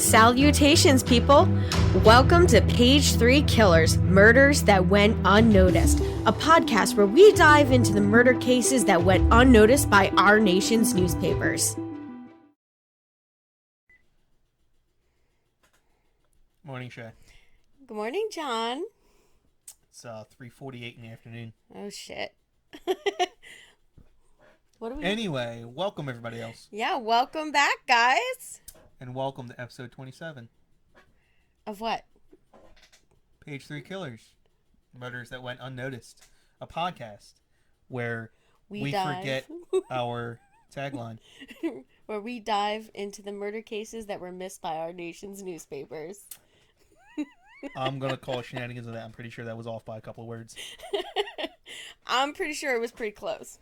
Salutations, people! Welcome to Page 3 Killers, Murders That Went Unnoticed, a podcast where we dive into the murder cases that went unnoticed by our nation's newspapers. Morning, Shay. Good morning, John. It's 3:48 in the afternoon. Oh, shit. What do we... Anyway, welcome everybody else. Yeah, welcome back, guys. And welcome to episode 27. Of what? Page 3 Killers, Murders That Went Unnoticed. A podcast where we forget our tagline. Where we dive into the murder cases that were missed by our nation's newspapers. I'm going to call shenanigans of that. I'm pretty sure that was off by a couple of words. I'm pretty sure it was pretty close.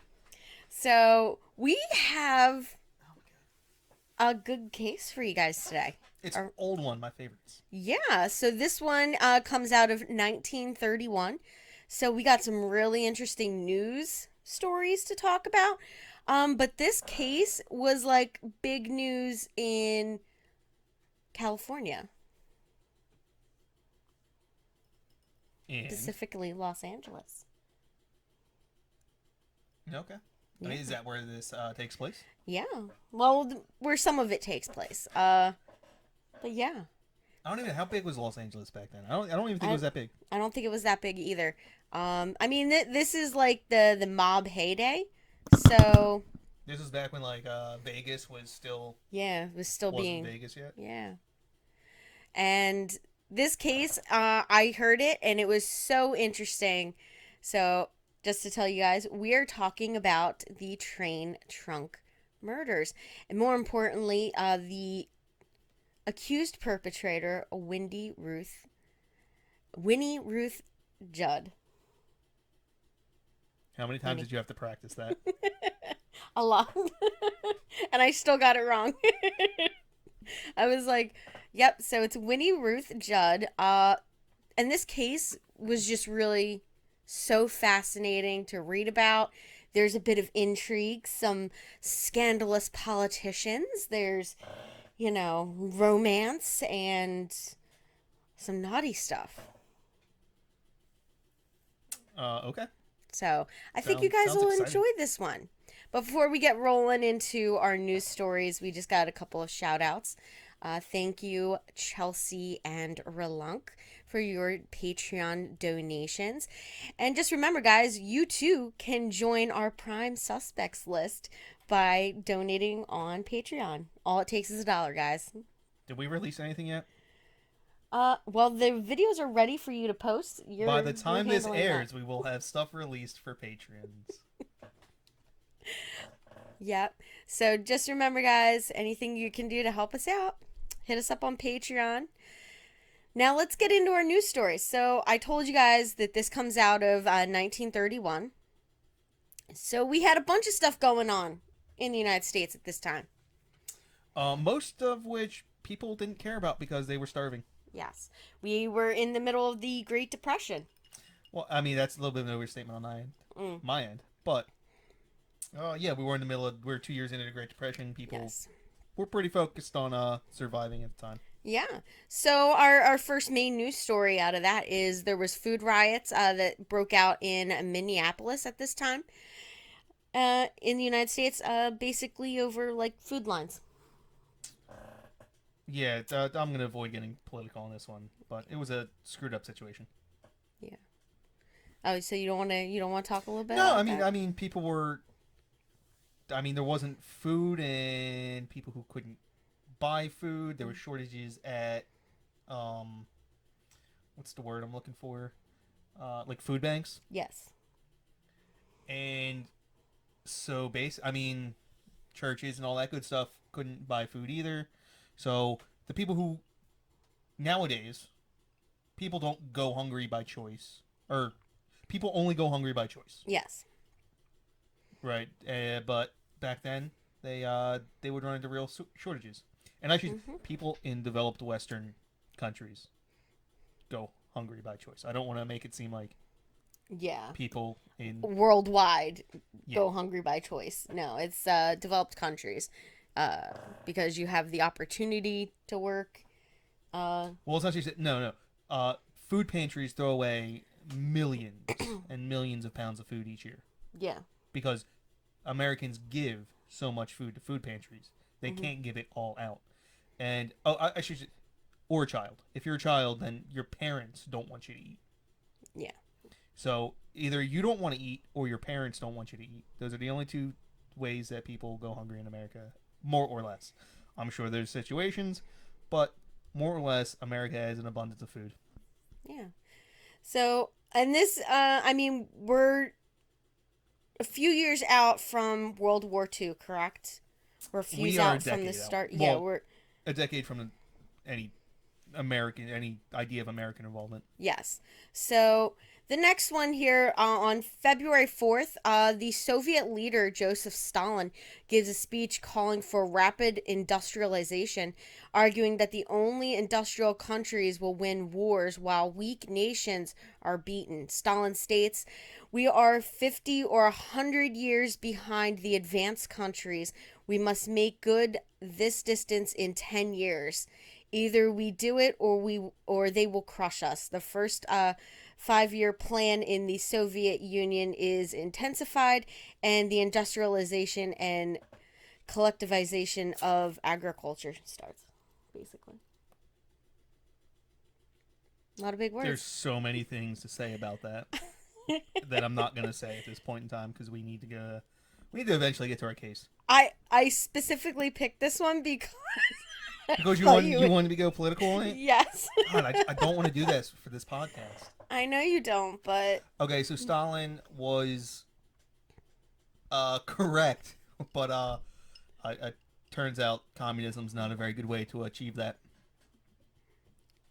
So, we have a good case for you guys today. It's an old one, my favorites. Yeah, so this one comes out of 1931. So, we got some really interesting news stories to talk about. But this case was like big news in California. And? Specifically Los Angeles. Okay. I mean, is that where this takes place? Yeah. Well, where some of it takes place. But yeah. I don't even... How big was Los Angeles back then? I don't even think it was that big. I don't think it was that big either. I mean, this is like the mob heyday. So... This was back when, like, Vegas was still... Yeah, it was still wasn't Vegas yet? Yeah. And this case, I heard it, and it was so interesting. So... Just to tell you guys, we are talking about the train trunk murders. And more importantly, the accused perpetrator, Winnie Ruth Judd. How many times did you have to practice that? A lot. And I still got it wrong. I was like, yep, so it's Winnie Ruth Judd. And this case was just really... so fascinating to read about. There's a bit of intrigue, some scandalous politicians. There's, romance and some naughty stuff. Okay. So I think you guys will enjoy this one. But before we get rolling into our news stories, we just got a couple of shout outs. Thank you, Chelsea and Ralulk, for your Patreon donations. And just remember, guys, you too can join our Prime Suspects list by donating on Patreon. All it takes is $1, guys. Did we release anything yet? Well, the videos are ready for you to post. By the time this airs, we will have stuff released for Patreons. Yep. So just remember, guys, anything you can do to help us out, hit us up on Patreon. Now let's get into our news stories. So I told you guys that this comes out of 1931. So we had a bunch of stuff going on in the United States at this time. Most of which people didn't care about because they were starving. Yes. We were in the middle of the Great Depression. Well, I mean, that's a little bit of an overstatement on my end. But, yeah, we were in the middle of... We're 2 years into the Great Depression. People were pretty focused on surviving at the time. Yeah. So our first main news story out of that is there was food riots that broke out in Minneapolis at this time in the United States, basically over like food lines. Yeah, I'm going to avoid getting political on this one, but it was a screwed up situation. Yeah. Oh, so you don't want to talk a little bit? No, about that? I mean people were... I mean, there wasn't food and people who couldn't buy food. There were shortages at, what's the word I'm looking for? Like food banks. Yes. And so churches and all that good stuff couldn't buy food either. So the people who, nowadays, people don't go hungry by choice. Or people only go hungry by choice. Yes. Right. But back then, they would run into real shortages. And actually, people in developed Western countries go hungry by choice. I don't want to make it seem like people in... Worldwide go hungry by choice. No, it's developed countries. Because you have the opportunity to work Well, it's actually no. Food pantries throw away millions and millions of pounds of food each year Yeah. because Americans give so much food to food pantries. They can't give it all out. And I should, or a child. If you're a child, then your parents don't want you to eat. Yeah. So either you don't want to eat or your parents don't want you to eat. Those are the only two ways that people go hungry in America, more or less. I'm sure there's situations, but more or less, America has an abundance of food. Yeah. So, and this, I mean, we're a few years out from World War II, correct? We're a few years out from the start. Well, Yeah, we're a decade from any idea of American involvement. yes. So the next one here on February 4th, the Soviet leader Joseph Stalin gives a speech calling for rapid industrialization, arguing that the only industrial countries will win wars while weak nations are beaten. Stalin states, "We are 50 or 100 years behind the advanced countries. We must make good this distance in 10 years. Either we do it or they will crush us." The first 5-year plan in the Soviet Union is intensified, and the industrialization and collectivization of agriculture starts, basically. A lot of big words. There's so many things to say about that that I'm not going to say at this point in time because we need to eventually get to our case. I specifically picked this one because you want to go political on it? Yes. God, I don't want to do this for this podcast. I know you don't, but okay. So Stalin was correct, but it turns out communism's not a very good way to achieve that.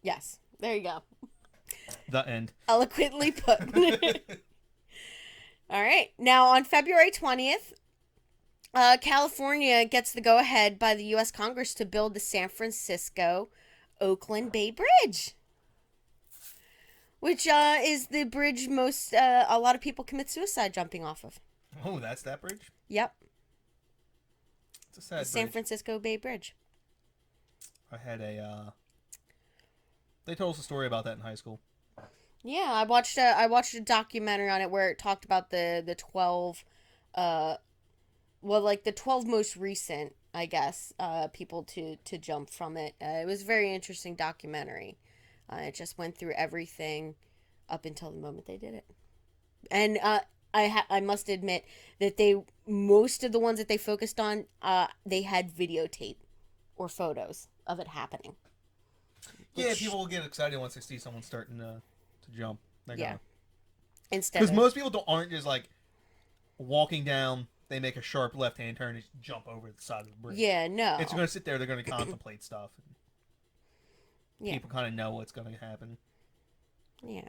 Yes, there you go. The end. Eloquently put. All right. Now on February 20th. California gets the go-ahead by the U.S. Congress to build the San Francisco-Oakland Bay Bridge, which is the bridge a lot of people commit suicide jumping off of. Oh, that's that bridge? Yep. It's a sad bridge. San Francisco Bay Bridge. I had they told us a story about that in high school. Yeah, I watched a documentary on it where it talked about the 12 the 12 most recent, I guess, people to jump from it. It was a very interesting documentary. It just went through everything up until the moment they did it. And I must admit that most of the ones that they focused on, they had videotape or photos of it happening. Yeah, people will get excited once they see someone starting to jump. Yeah. Because most people aren't just like walking down. They make a sharp left-hand turn and jump over the side of the bridge. Yeah, no. It's going to sit there. They're going to contemplate stuff. Yeah. People kind of know what's going to happen. Yeah.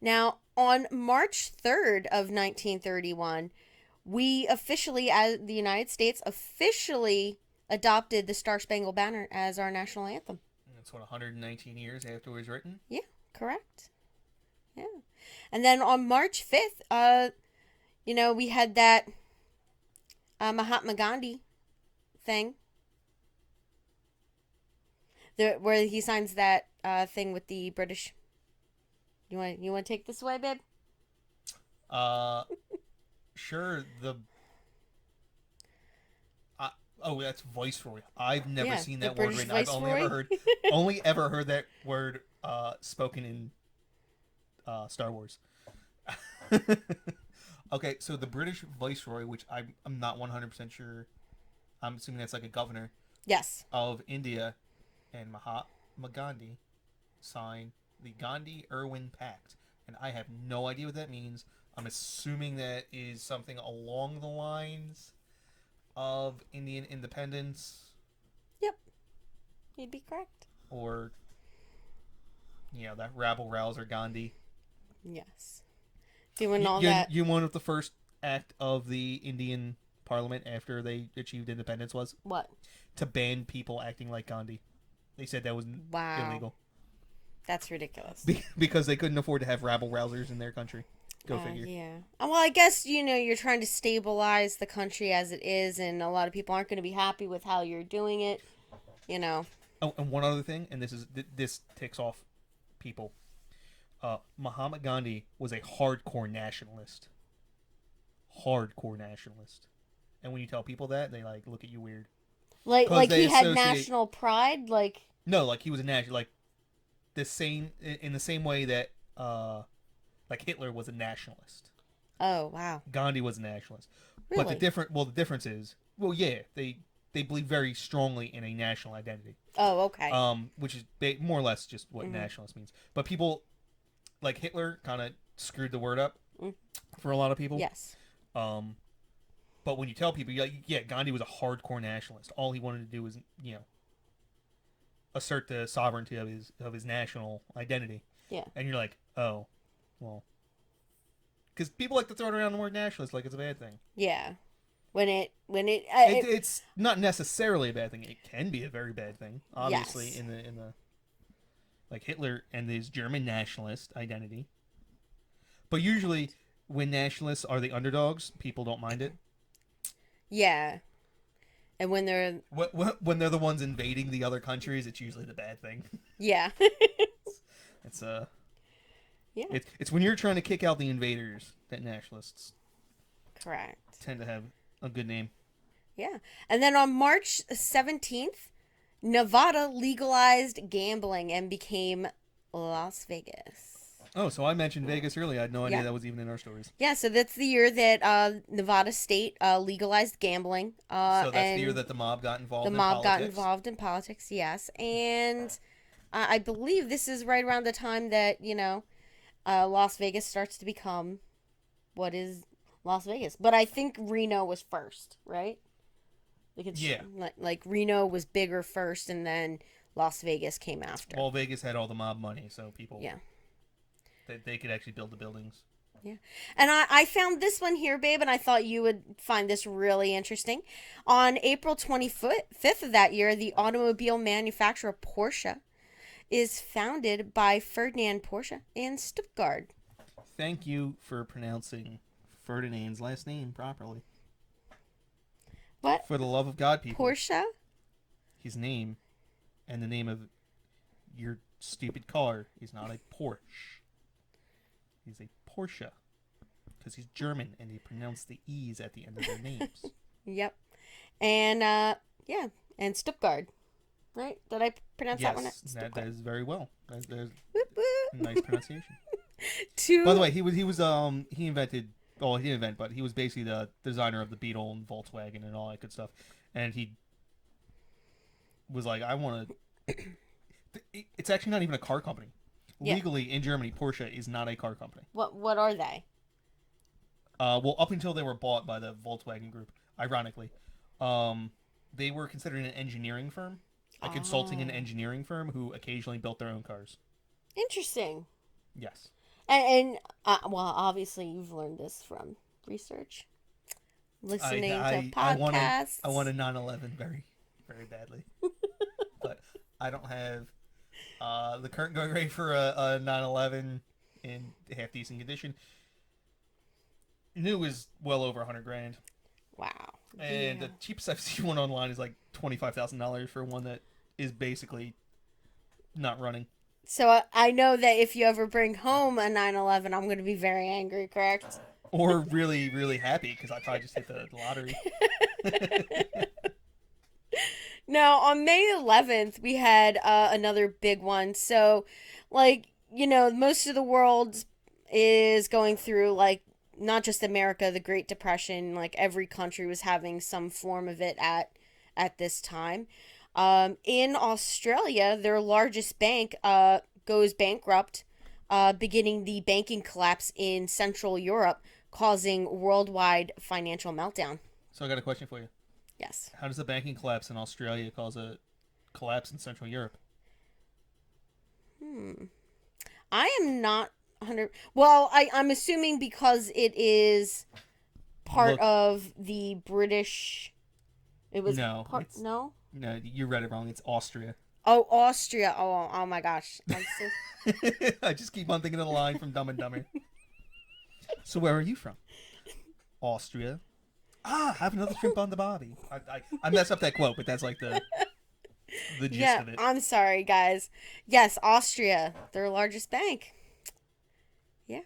Now, on March 3rd of 1931, we officially, as the United States, officially adopted the Star-Spangled Banner as our national anthem. That's 119 years after it was written? Yeah, correct. Yeah. And then on March 5th, we had that Mahatma Gandhi thing, where he signs that thing with the British. You want to take this away, babe? Sure. That's Viceroy. I've never seen that word written. Viceroy? I've only ever heard that word spoken in Star Wars. Okay, so the British Viceroy, which I'm not 100% sure, I'm assuming that's like a governor. Yes. Of India, and Mahatma Gandhi signed the Gandhi-Irwin Pact, and I have no idea what that means. I'm assuming that is something along the lines of Indian independence. Yep, you'd be correct. Or, that rabble-rouser Gandhi. Yes. Doing all that. You know what the first act of the Indian Parliament after they achieved independence was? What? To ban people acting like Gandhi. They said that was illegal. That's ridiculous. Because they couldn't afford to have rabble-rousers in their country. Go figure. Yeah. Well, I guess, you're trying to stabilize the country as it is, and a lot of people aren't going to be happy with how you're doing it, Oh, and one other thing, and this ticks off people. Mahatma Gandhi was a hardcore nationalist. Hardcore nationalist. And when you tell people that, they like look at you weird. Like he had national pride, like no, like he was a national, like the same in the same way that like Hitler was a nationalist. Oh wow. Gandhi was a nationalist. Really? But the difference is, well, yeah, they believe very strongly in a national identity. Oh, okay. Which is more or less just what nationalist means. But people like Hitler kind of screwed the word up for a lot of people. Yes. But when you tell people, yeah, Gandhi was a hardcore nationalist. All he wanted to do was, assert the sovereignty of his national identity. Yeah. And you're like, oh, well, because people like to throw around the word nationalist like it's a bad thing. Yeah. It's not necessarily a bad thing. It can be a very bad thing. Obviously, yes. in the like Hitler and his German nationalist identity. But usually, when nationalists are the underdogs, people don't mind it. Yeah. And when they're the ones invading the other countries, it's usually the bad thing. Yeah. it's Yeah. It's when you're trying to kick out the invaders that nationalists correct tend to have a good name. Yeah. And then on March 17th, Nevada legalized gambling and became Las Vegas. Oh, so I mentioned Vegas earlier. I had no idea that was even in our stories. Yeah, so that's the year that Nevada State legalized gambling. So that's the year that the mob got involved in politics? The mob got involved in politics, yes. And I believe this is right around the time that, Las Vegas starts to become what is Las Vegas. But I think Reno was first, right? Yeah. Like Reno was bigger first, and then Las Vegas came after. Well, Vegas had all the mob money, so people... Yeah. They could actually build the buildings. Yeah. And I found this one here, babe, and I thought you would find this really interesting. On April 25th of that year, the automobile manufacturer Porsche is founded by Ferdinand Porsche in Stuttgart. Thank you for pronouncing Ferdinand's last name properly. What? For the love of God, people. Porsche? His name and the name of your stupid car is not a Porsche. He's a Porsche. Because he's German and they pronounce the E's at the end of their names. Yep. And, and Stuttgart. Right? Did I pronounce that one? Yes, that is very well. That's whoop, whoop. Nice pronunciation. By the way, he invented... Well, he didn't invent, but he was basically the designer of the Beetle and Volkswagen and all that good stuff. And he was like, I want to... It's actually not even a car company. Yeah. Legally, in Germany, Porsche is not a car company. What are they? Well, up until they were bought by the Volkswagen Group, ironically, they were considered an engineering firm, a consulting and engineering firm who occasionally built their own cars. Interesting. Yes. And well, obviously you've learned this from research, listening to podcasts. I want a 911 very, very badly, but I don't have the current going rate for a 911 in half decent condition. New is well over $100,000. Wow. And the cheapest I've seen one online is like $25,000 for one that is basically not running. So I know that if you ever bring home a 911, I'm going to be very angry, correct? Or really, really happy because I probably just hit the lottery. Now, on May 11th, we had another big one. So, most of the world is going through, not just America, the Great Depression. Like, every country was having some form of it at this time. In Australia, their largest bank goes bankrupt, beginning the banking collapse in Central Europe, causing worldwide financial meltdown. So I got a question for you. Yes. How does the banking collapse in Australia cause a collapse in Central Europe? I am not 100... Well, I'm assuming because it is part of the British... It was no. No? No, you read it wrong. It's Austria. Oh, Austria. Oh my gosh. I just keep on thinking of the line from Dumb and Dumber. So where are you from? Austria. Have another shrimp on the barbie. I messed up that quote, but that's like the the gist Yeah, of it. I'm sorry, guys. Yes, Austria, their largest bank. Yeah.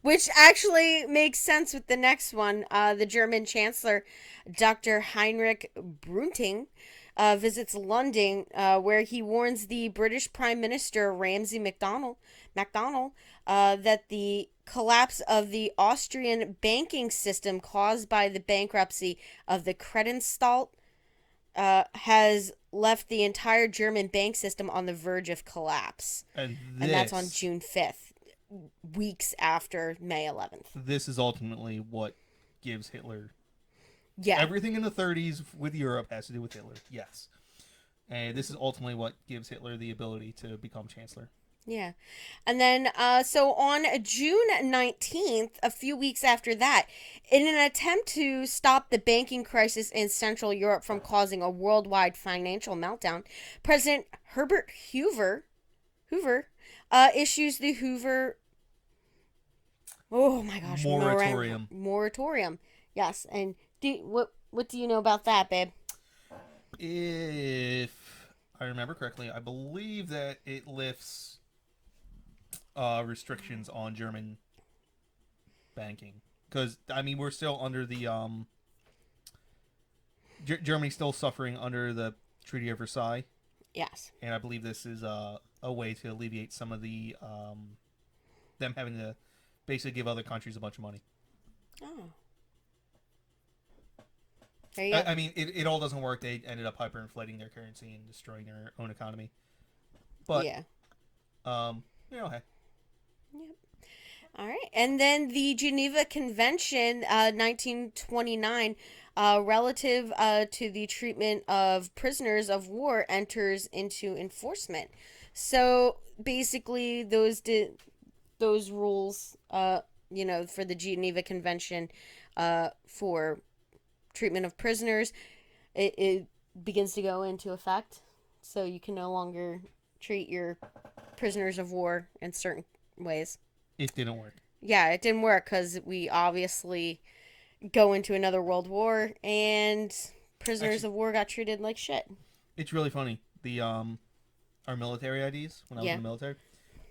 Which actually makes sense with the next one. The German Chancellor, Dr. Heinrich Brunting, visits London, where he warns the British Prime Minister Ramsay MacDonald that the collapse of the Austrian banking system caused by the bankruptcy of the Kredenstalt has left the entire German bank system on the verge of collapse. And that's on June 5th, weeks after May 11th. This is ultimately what gives Hitler. Yeah. Everything in the 30s with Europe has to do with Hitler. Yes. And this is ultimately what gives Hitler the ability to become chancellor. Yeah. And then, so on June 19th, a few weeks after that, in an attempt to stop the banking crisis in Central Europe from causing a worldwide financial meltdown, President Herbert Hoover issues the Hoover. Oh my gosh, moratorium. Yes, and what do you know about that, babe? If I remember correctly, I believe that it lifts restrictions on German banking, because I mean we're still under the Germany's still suffering under the Treaty of Versailles. Yes, and I believe this is a way to alleviate some of the them having to basically give other countries a bunch of money. Oh. There you go. I mean, it all doesn't work. They ended up hyperinflating their currency and destroying their own economy. But, yeah. Hey. Yep. All right. And then the Geneva Convention, 1929, relative to the treatment of prisoners of war enters into enforcement. So basically, those rules, for the Geneva Convention, for treatment of prisoners, it begins to go into effect. So you can no longer treat your prisoners of war in certain ways. It didn't work. Yeah, it didn't work because we obviously go into another world war and prisoners of war got treated like shit. It's really funny. The our military IDs when I was in the military,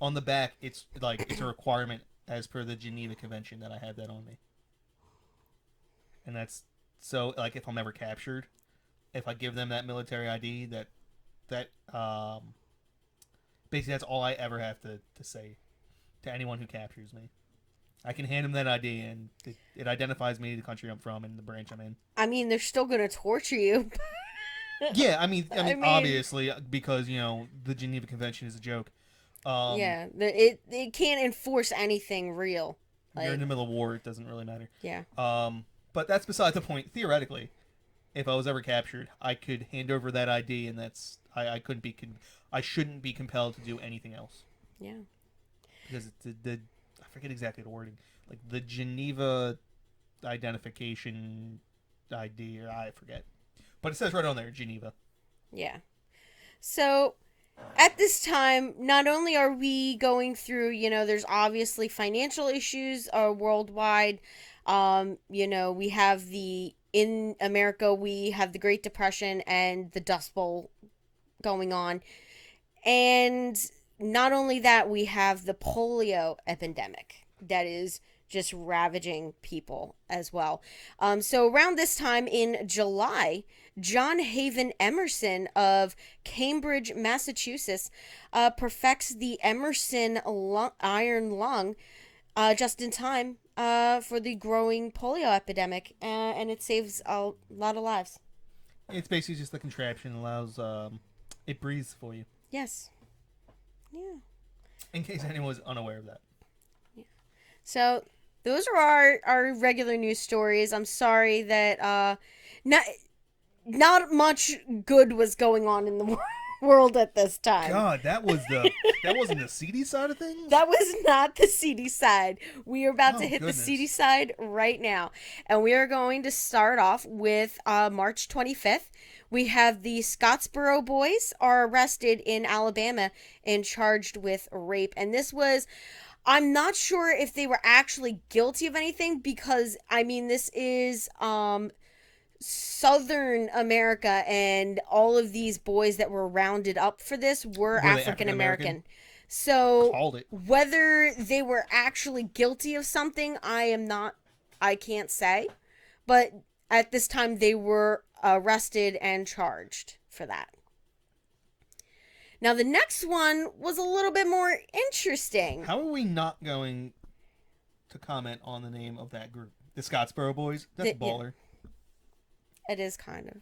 on the back it's a requirement as per the Geneva Convention that I have that on me. And that's so if I'm ever captured, if I give them that military ID, that basically that's all I ever have to say to anyone who captures me. I can hand them that ID, and it identifies me, the country I'm from, and the branch I'm in. I mean, they're still gonna torture you. Yeah, I mean, obviously, because the Geneva Convention is a joke. It can't enforce anything real. You're in the middle of war; it doesn't really matter. Yeah. But that's beside the point. Theoretically, if I was ever captured, I could hand over that ID, and I couldn't be I shouldn't be compelled to do anything else. Yeah. Because I forget exactly the wording, like the Geneva identification ID, or I forget, but it says right on there, Geneva. Yeah. So at this time, not only are we going through, there's obviously financial issues worldwide. We have in America, we have the Great Depression and the Dust Bowl going on. And not only that, we have the polio epidemic that is just ravaging people as well. So around this time in July, John Haven Emerson of Cambridge, Massachusetts, perfects the Emerson iron lung just in time for the growing polio epidemic, and it saves a lot of lives. It's basically just the contraption allows it breathes for you. Yes. Yeah. In case anyone was unaware of that. Yeah. So those are our regular news stories. I'm sorry that not much good was going on in the world at this time. God, that wasn't the seedy side of things? That was not the seedy side. We are about to hit the seedy side right now. And we are going to start off with March 25th. We have the Scottsboro boys are arrested in Alabama and charged with rape. And this was, I'm not sure if they were actually guilty of anything because, I mean, this is Southern America and all of these boys that were rounded up for this were African American. So Called it. whether they were actually guilty of something, I can't say. But at this time, they were arrested and charged for that. Now, the next one was a little bit more interesting. How are we not going to comment on the name of that group? The Scottsboro Boys? That's baller. Yeah. It is kind of.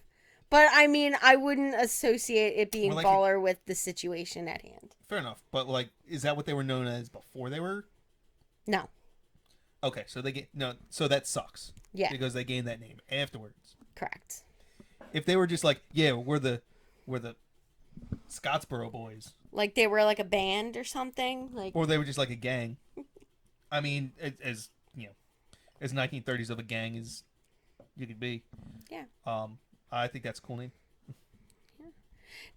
But, I mean, I wouldn't associate it being baller with the situation at hand. Fair enough. But, like, is that what they were known as before they were? No. Okay, so so that sucks. Yeah. Because they gained that name afterwards. Correct. If they were just like, yeah, we're the Scottsboro Boys. Like they were like a band or something? Or they were just like a gang. I mean, as 1930s of a gang as you could be. Yeah. I think that's a cool name. Yeah.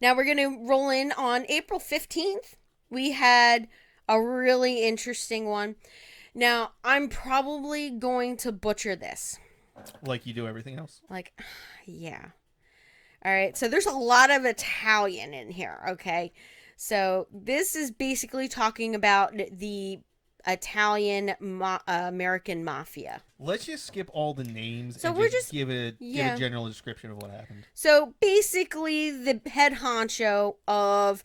Now we're going to roll in on April 15th. We had a really interesting one. Now, I'm probably going to butcher this. Like you do everything else. Like, yeah. All right. So there's a lot of Italian in here. Okay. So this is basically talking about the Italian American mafia. Let's just skip all the names so and we're just give a general description of what happened. So basically, the head honcho of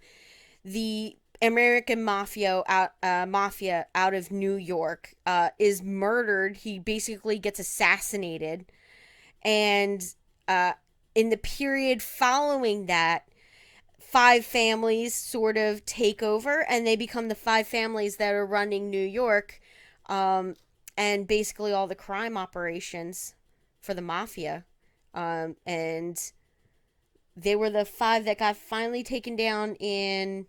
the American mafia out of New York is murdered. He basically gets assassinated, and in the period following that, 5 families sort of take over, and they become the 5 families that are running New York, and basically all the crime operations for the mafia, and they were the 5 that got finally taken down in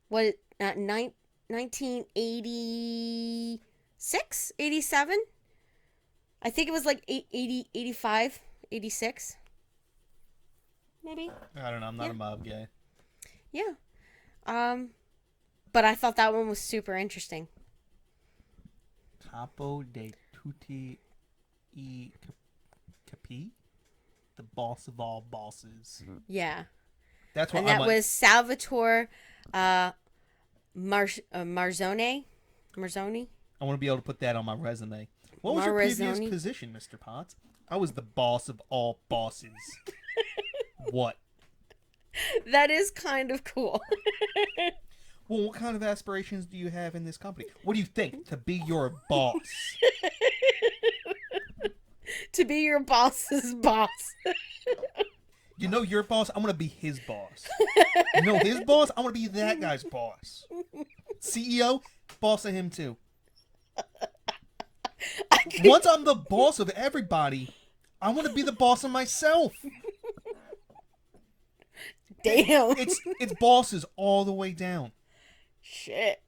1986, 87. I think it was like 80, 85, 86. Maybe. I don't know. I'm not a mob guy. Yeah. But I thought that one was super interesting. Capo de tutti I capi? The boss of all bosses. Yeah. That's what. And that was Salvatore Marzoni. I want to be able to put that on my resume. What was your previous position, Mr. Potts? I was the boss of all bosses. What? That is kind of cool. Well, what kind of aspirations do you have in this company? What do you think? To be your boss? To be your boss's boss. You know your boss? I'm going to be his boss. You know his boss? I'm going to be that guy's boss. CEO? Boss of him too. Once I'm the boss of everybody, I want to be the boss of myself. Damn. It's bosses all the way down. Shit.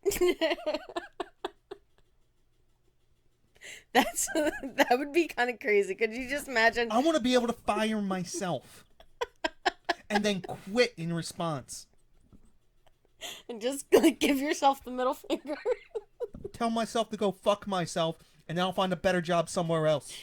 That would be kind of crazy. Could you just imagine? I want to be able to fire myself. And then quit in response. And just like give yourself the middle finger. Tell myself to go fuck myself, and then I'll find a better job somewhere else.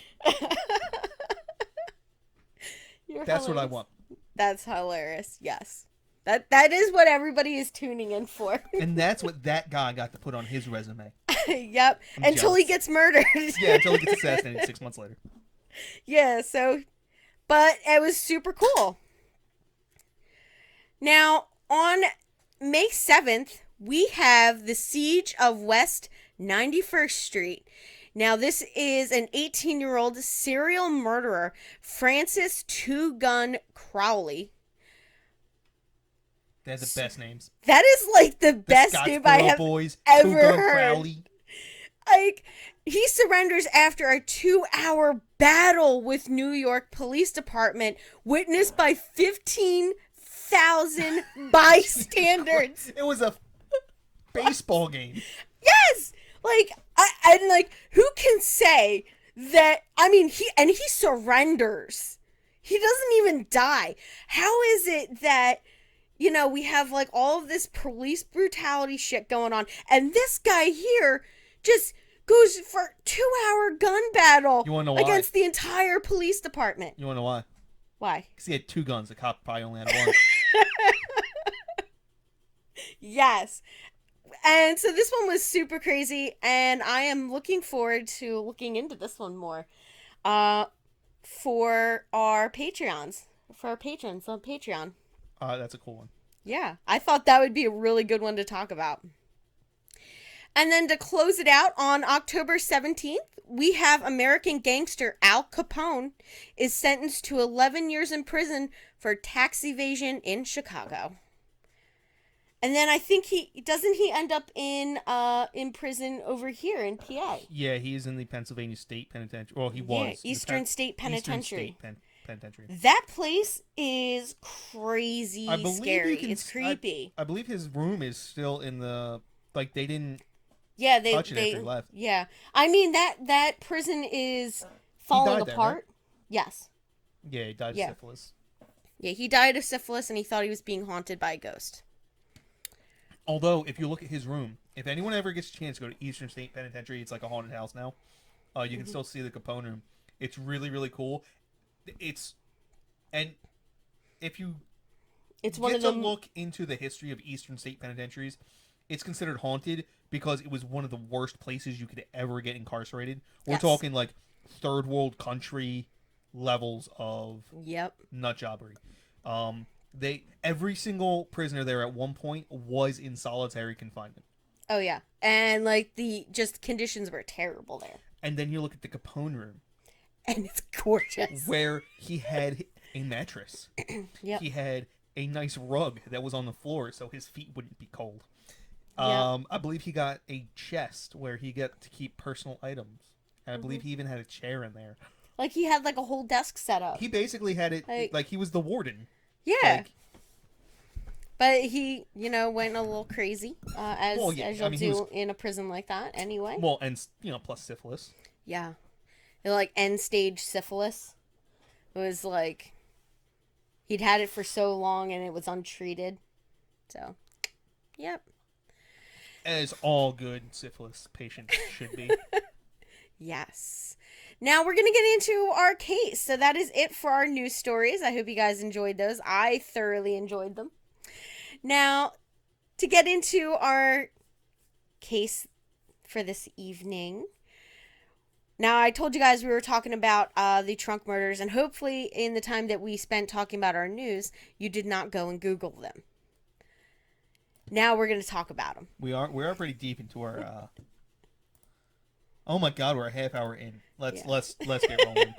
That's what I want. That's hilarious. Yes. That is what everybody is tuning in for. And that's what that guy got to put on his resume. Yep. Until he gets murdered. Yeah, until he gets assassinated 6 months later. Yeah, so but it was super cool. Now, on May 7th, we have the siege of West 91st Street. Now, this is an 18-year-old serial murderer, Francis Two Gun Crowley. They're the best names. That is like the best name I have ever heard. Crowley. Like, he surrenders after a 2-hour battle with New York Police Department, witnessed by 15,000 bystanders. It was a baseball game. Yes! Like, who can say that? I mean, he surrenders. He doesn't even die. How is it that, we have like all of this police brutality shit going on, and this guy here just goes for a 2-hour gun battle You wanna know why? against the entire police department? You want to know why? Why? Because he had 2 guns. The cop probably only had 1. Yes. And so this one was super crazy, and I am looking forward to looking into this one more. For our Patreons, for our patrons on Patreon. That's a cool one. Yeah, I thought that would be a really good one to talk about. And then to close it out, on October 17th, we have American gangster Al Capone is sentenced to 11 years in prison for tax evasion in Chicago. And then I think he end up in prison over here in PA. Yeah, he's in the Pennsylvania State Penitentiary. Well, he was. Eastern State Penitentiary. Eastern State Penitentiary. That place is crazy scary. It's creepy. I believe his room is still in the... Like, they didn't... Yeah, they after he left. Yeah, I mean that prison is falling apart. Right? Yes. Yeah, he died of syphilis. Yeah, he died of syphilis, and he thought he was being haunted by a ghost. Although, if you look at his room, if anyone ever gets a chance to go to Eastern State Penitentiary, it's like a haunted house now. You can still see the Capone room. It's really, really cool. And if you look into the history of Eastern State Penitentiaries, it's considered haunted because it was one of the worst places you could ever get incarcerated. We're talking like third world country levels of nut jobbery. Every single prisoner there at one point was in solitary confinement. Oh yeah, and like the conditions were terrible there. And then you look at the Capone room, and it's gorgeous, where he had a mattress. He had a nice rug that was on the floor so his feet wouldn't be cold. I believe he got a chest where he got to keep personal items. And I believe he even had a chair in there. Like he had like a whole desk set up. He basically had it like he was the warden. Yeah. But he, went a little crazy, as you'll do in a prison like that anyway. Well, and, plus syphilis. Yeah. Like end-stage syphilis. It was like, he'd had it for so long and it was untreated. So, yep. As all good syphilis patients should be. Yes. Now we're going to get into our case. So that is it for our news stories. I hope you guys enjoyed those. I thoroughly enjoyed them. Now, to get into our case for this evening. Now, I told you guys we were talking about the trunk murders, and hopefully in the time that we spent talking about our news, you did not go and Google them. Now we're going to talk about them. We are pretty deep into our... Oh my God, we're a half hour in. Let's get rolling.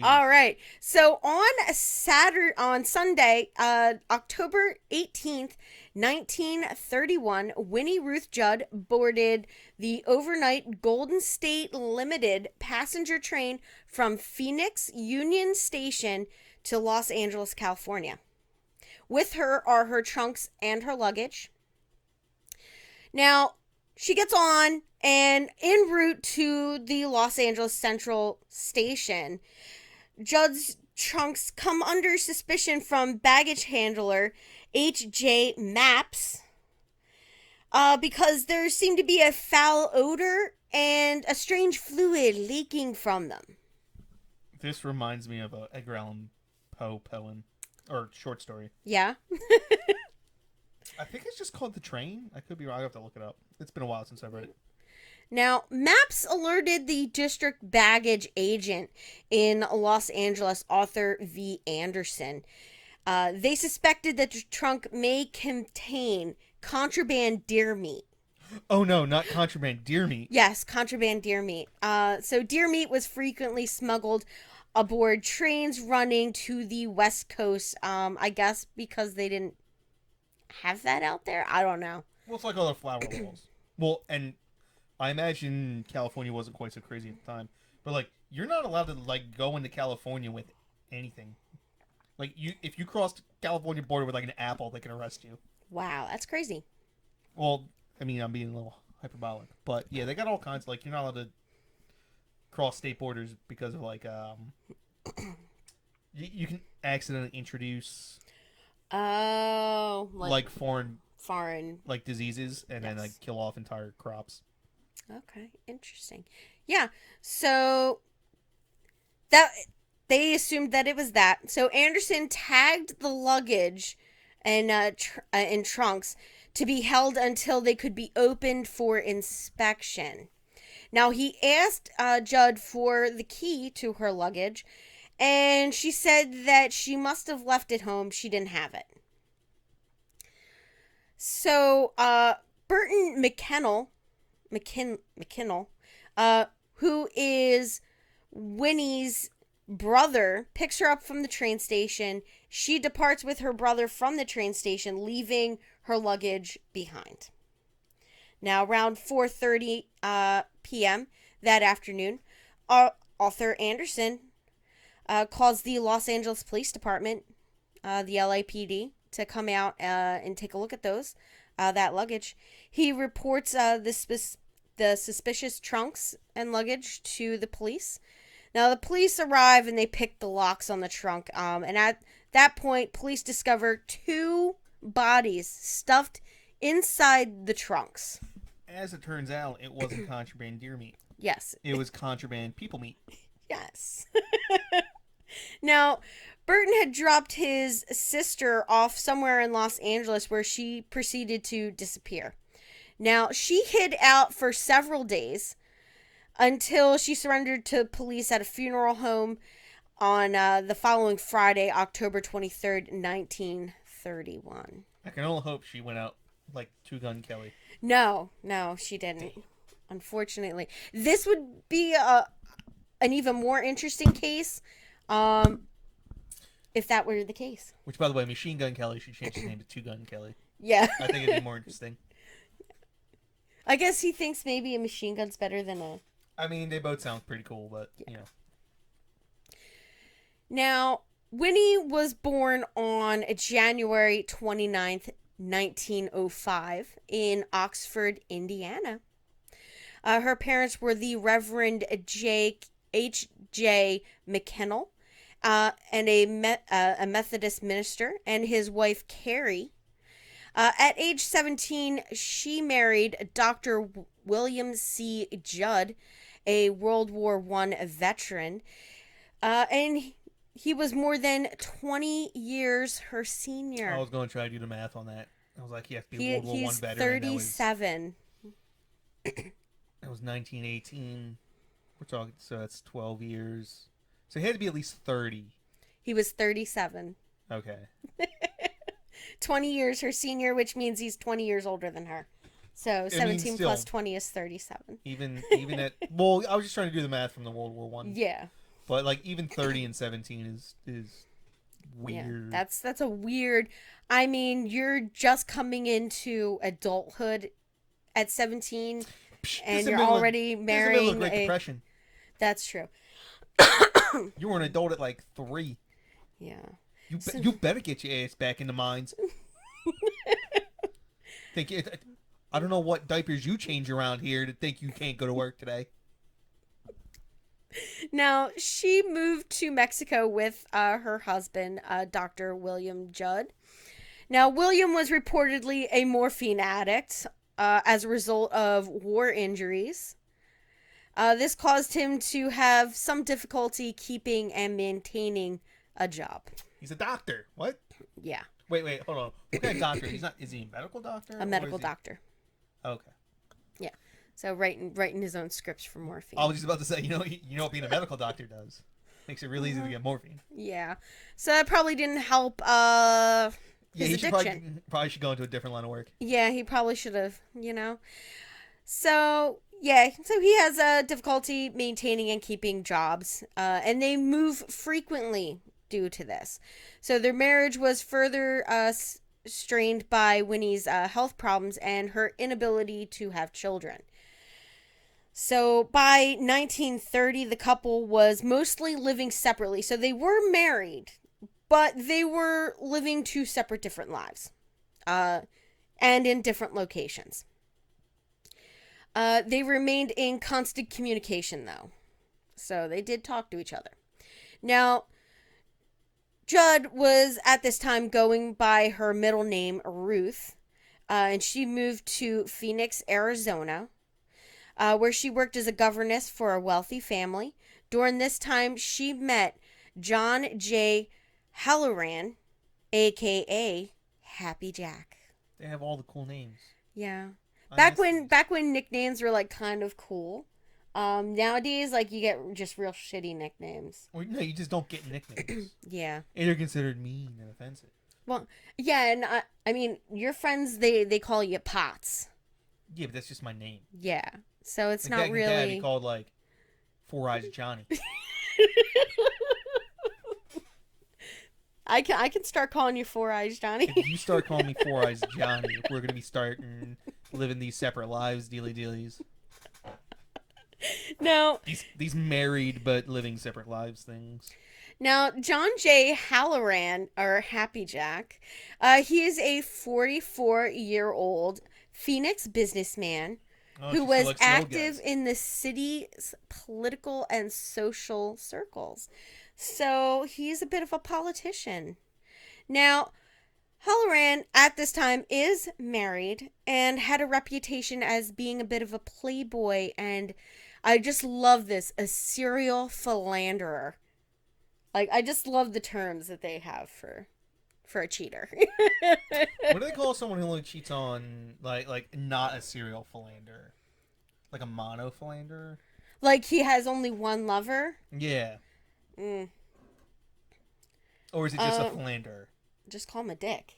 All right. So on Sunday, October 18th, 1931, Winnie Ruth Judd boarded the overnight Golden State Limited passenger train from Phoenix Union Station to Los Angeles, California. With her are her trunks and her luggage. Now, she gets on, and en route to the Los Angeles Central Station, Judd's trunks come under suspicion from baggage handler H.J. Mapps because there seemed to be a foul odor and a strange fluid leaking from them. This reminds me of a Edgar Allan Poe poem, or short story. Yeah? I think it's just called The Train. I could be wrong. I have to look it up. It's been a while since I've read it. Now, Mapps alerted the district baggage agent in Los Angeles, Arthur V. Anderson. They suspected that the trunk may contain contraband deer meat. Oh, no, not contraband deer meat. Yes, contraband deer meat. So deer meat was frequently smuggled aboard trains running to the West Coast, I guess because they didn't have that out there? I don't know. Well, it's like other flower walls. Well, and I imagine California wasn't quite so crazy at the time. But, like, you're not allowed to, like, go into California with anything. Like, if you crossed California border with, like, an apple, they can arrest you. Wow, that's crazy. Well, I mean, I'm being a little hyperbolic. But, yeah, they got all kinds. Like, you're not allowed to cross state borders because of, like, you can accidentally introduce... Oh, like foreign, like diseases, and then like kill off entire crops. Okay, interesting. Yeah, so that they assumed that it was that. So Anderson tagged the luggage and in trunks to be held until they could be opened for inspection. Now, he asked Judd for the key to her luggage, and she said that she must have left it home. She didn't have it. So, Burton McKinnell, who is Winnie's brother, picks her up from the train station. She departs with her brother from the train station, leaving her luggage behind. Now, around 4:30 p.m. that afternoon, Arthur Anderson calls the Los Angeles Police Department, the LAPD, to come out and take a look at that luggage. He reports the suspicious trunks and luggage to the police. Now, the police arrive and they pick the locks on the trunk. And at that point, police discover 2 bodies stuffed inside the trunks. As it turns out, it wasn't contraband deer meat. Yes. It was contraband people meat. Yes. Now, Burton had dropped his sister off somewhere in Los Angeles where she proceeded to disappear. Now, she hid out for several days until she surrendered to police at a funeral home on the following Friday, October 23rd, 1931. I can only hope she went out like Two Gun Kelly. No, she didn't. Unfortunately. This would be an even more interesting case if that were the case. Which, by the way, Machine Gun Kelly should change his name to Two Gun Kelly. Yeah. I think it'd be more interesting. I guess he thinks maybe a machine gun's better than a... I mean, they both sound pretty cool, but, you know. Now, Winnie was born on January 29th, 1905 in Oxford, Indiana. Her parents were the Reverend H.J. McKinnell, and a Methodist minister, and his wife, Carrie. At age 17, she married Dr. William C. Judd, a World War I veteran, and he was more than 20 years her senior. I was going to try to do the math on that. I was like, he has to be a World War I veteran. He's 37. That was 1918. We're talking, so that's 12 years. So he had to be at least 30. He was 37. Okay. 20 years her senior, which means he's 20 years older than her. So 17 still, plus 20 is 37. Even at... Well, I was just trying to do the math from the World War I. Yeah. But, like, even 30 and 17 is weird. Yeah, that's a weird... I mean, you're just coming into adulthood at 17, and you're already marrying this is the middle of Great Depression. That's true. You were an adult at, like, 3. Yeah. You better get your ass back in the mines. I don't know what diapers you change around here to think you can't go to work today. Now, she moved to Mexico with her husband, Dr. William Judd. Now, William was reportedly a morphine addict as a result of war injuries. This caused him to have some difficulty keeping and maintaining a job. He's a doctor. What? Yeah. Wait, hold on. What kind of doctor? Is he a medical doctor? A medical doctor. Okay. Yeah. So writing his own scripts for morphine. I was just about to say, you know what being a medical doctor does? Makes it really easy to get morphine. Yeah. So that probably didn't help his addiction. Probably should go into a different line of work. Yeah, he probably should have, So, yeah, so he has difficulty maintaining and keeping jobs. And they move frequently due to this. So their marriage was further strained by Winnie's health problems and her inability to have children. So by 1930, the couple was mostly living separately. So they were married, but they were living 2 separate different lives, and in different locations. They remained in constant communication, though. So they did talk to each other. Now, Judd was at this time going by her middle name, Ruth, and she moved to Phoenix, Arizona, where she worked as a governess for a wealthy family. During this time, she met John J. Halloran, a.k.a. Happy Jack. They have all the cool names. Yeah. Back when nicknames were like kind of cool. Nowadays, like, you get just real shitty nicknames. Well, no, you just don't get nicknames. Yeah. And they're considered mean and offensive. Well, yeah, and I mean, your friends, they call you Potts. Yeah, but that's just my name. Yeah. So it's like not really... Dad be called, like, Four Eyes Johnny. I can start calling you Four Eyes Johnny. If you start calling me Four Eyes Johnny, we're going to be starting living these separate lives, dealies. No. These married but living separate lives things. Now, John J. Halloran, or Happy Jack, he is a 44-year-old Phoenix businessman who was active in the city's political and social circles. So he's a bit of a politician. Now, Halloran at this time is married and had a reputation as being a bit of a playboy, and I just love this, a serial philanderer. Like, I just love the terms that they have for a cheater. What do they call someone who only cheats on, like not a serial philanderer? Like a mono philanderer? Like he has only one lover? Yeah. Or is it just a philanderer? Just call him a dick.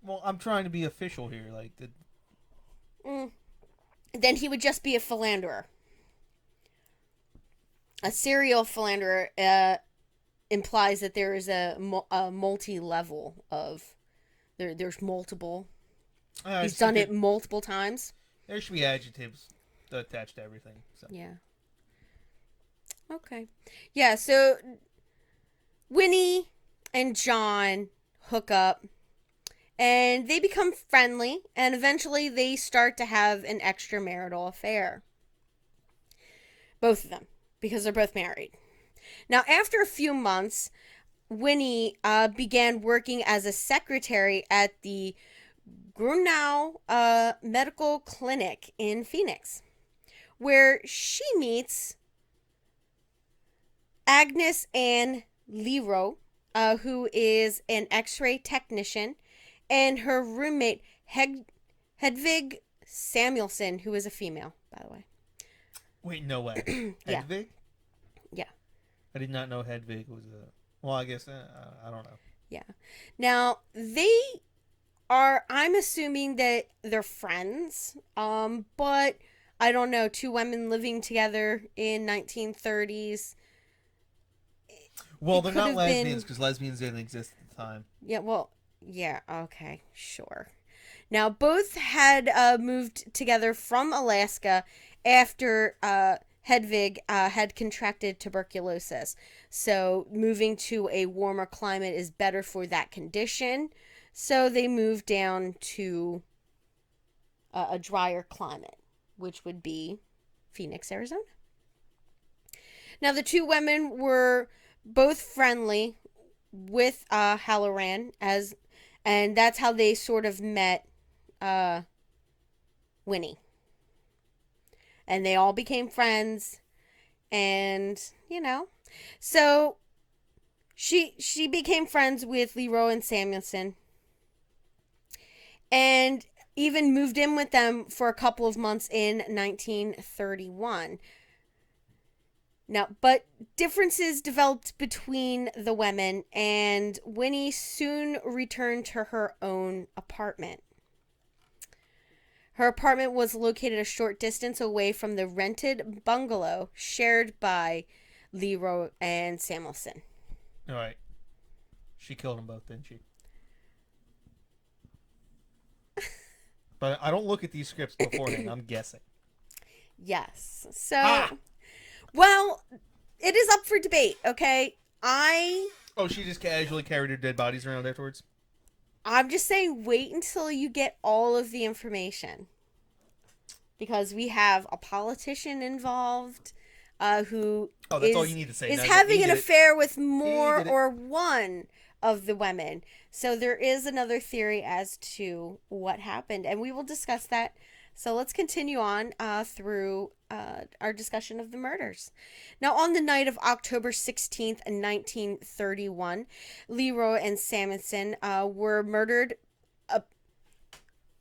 Well, I'm trying to be official here. Like, Then he would just be a philanderer. A serial philanderer implies that there is a multi-level of... There's multiple... He's done it multiple times. There should be adjectives attached to everything. So. Yeah. Okay. Yeah, so Winnie and John hook up and they become friendly, and eventually they start to have an extramarital affair. Both of them, because they're both married. Now, after a few months, Winnie began working as a secretary at the Grunau Medical Clinic in Phoenix, where she meets Agnes and LeRoi, who is an x-ray technician, and her roommate Hedvig Samuelson, who is a female, by the way. Wait, no way. Yeah. Hedvig? Yeah. I did not know Hedvig was a... Well, I guess, I don't know. Yeah. Now, they are... I'm assuming that they're friends, but I don't know. Two women living together in 1930s. Well, they're not lesbians, because lesbians didn't exist at the time. Yeah, well, yeah, okay, sure. Now, both had moved together from Alaska after Hedvig had contracted tuberculosis. So moving to a warmer climate is better for that condition. So they moved down to a drier climate, which would be Phoenix, Arizona. Now, the two women were both friendly with Halloran, and that's how they sort of met Winnie. And they all became friends, and, you know. So, she became friends with LeRoi and Samuelson, and even moved in with them for a couple of months in 1931. Now, but differences developed between the women, and Winnie soon returned to her own apartment. Her apartment was located a short distance away from the rented bungalow shared by LeRoi and Samuelson. All right. She killed them both, didn't she? But I don't look at these scripts beforehand. I'm guessing. Yes. So, well, it is up for debate, okay? Oh, she just casually carried her dead bodies around afterwards? I'm just saying, wait until you get all of the information. Because we have a politician involved who that's all you need to say. is having an affair with more or one of the women. So there is another theory as to what happened. And we will discuss that So let's continue on through our discussion of the murders. Now, on the night of October 16th, 1931, LeRoi and Samuelson were murdered.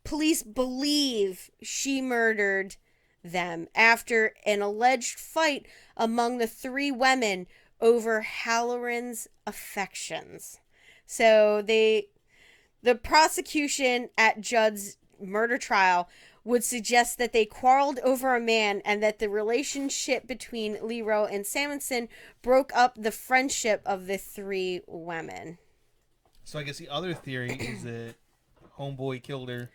Police believe she murdered them after an alleged fight among the three women over Halloran's affections. So the prosecution at Judd's murder trial would suggest that they quarreled over a man and that the relationship between LeRoi and Samuelson broke up the friendship of the three women. So I guess the other theory is that homeboy killed her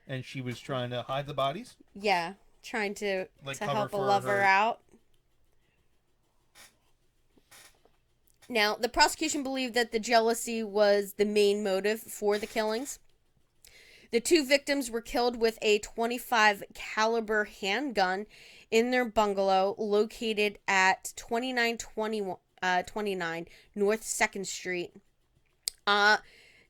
and she was trying to hide the bodies? Yeah, trying to help a for lover her out. Now, the prosecution believed that the jealousy was the main motive for the killings. The two victims were killed with a .25 caliber handgun in their bungalow located at 29 North 2nd Street.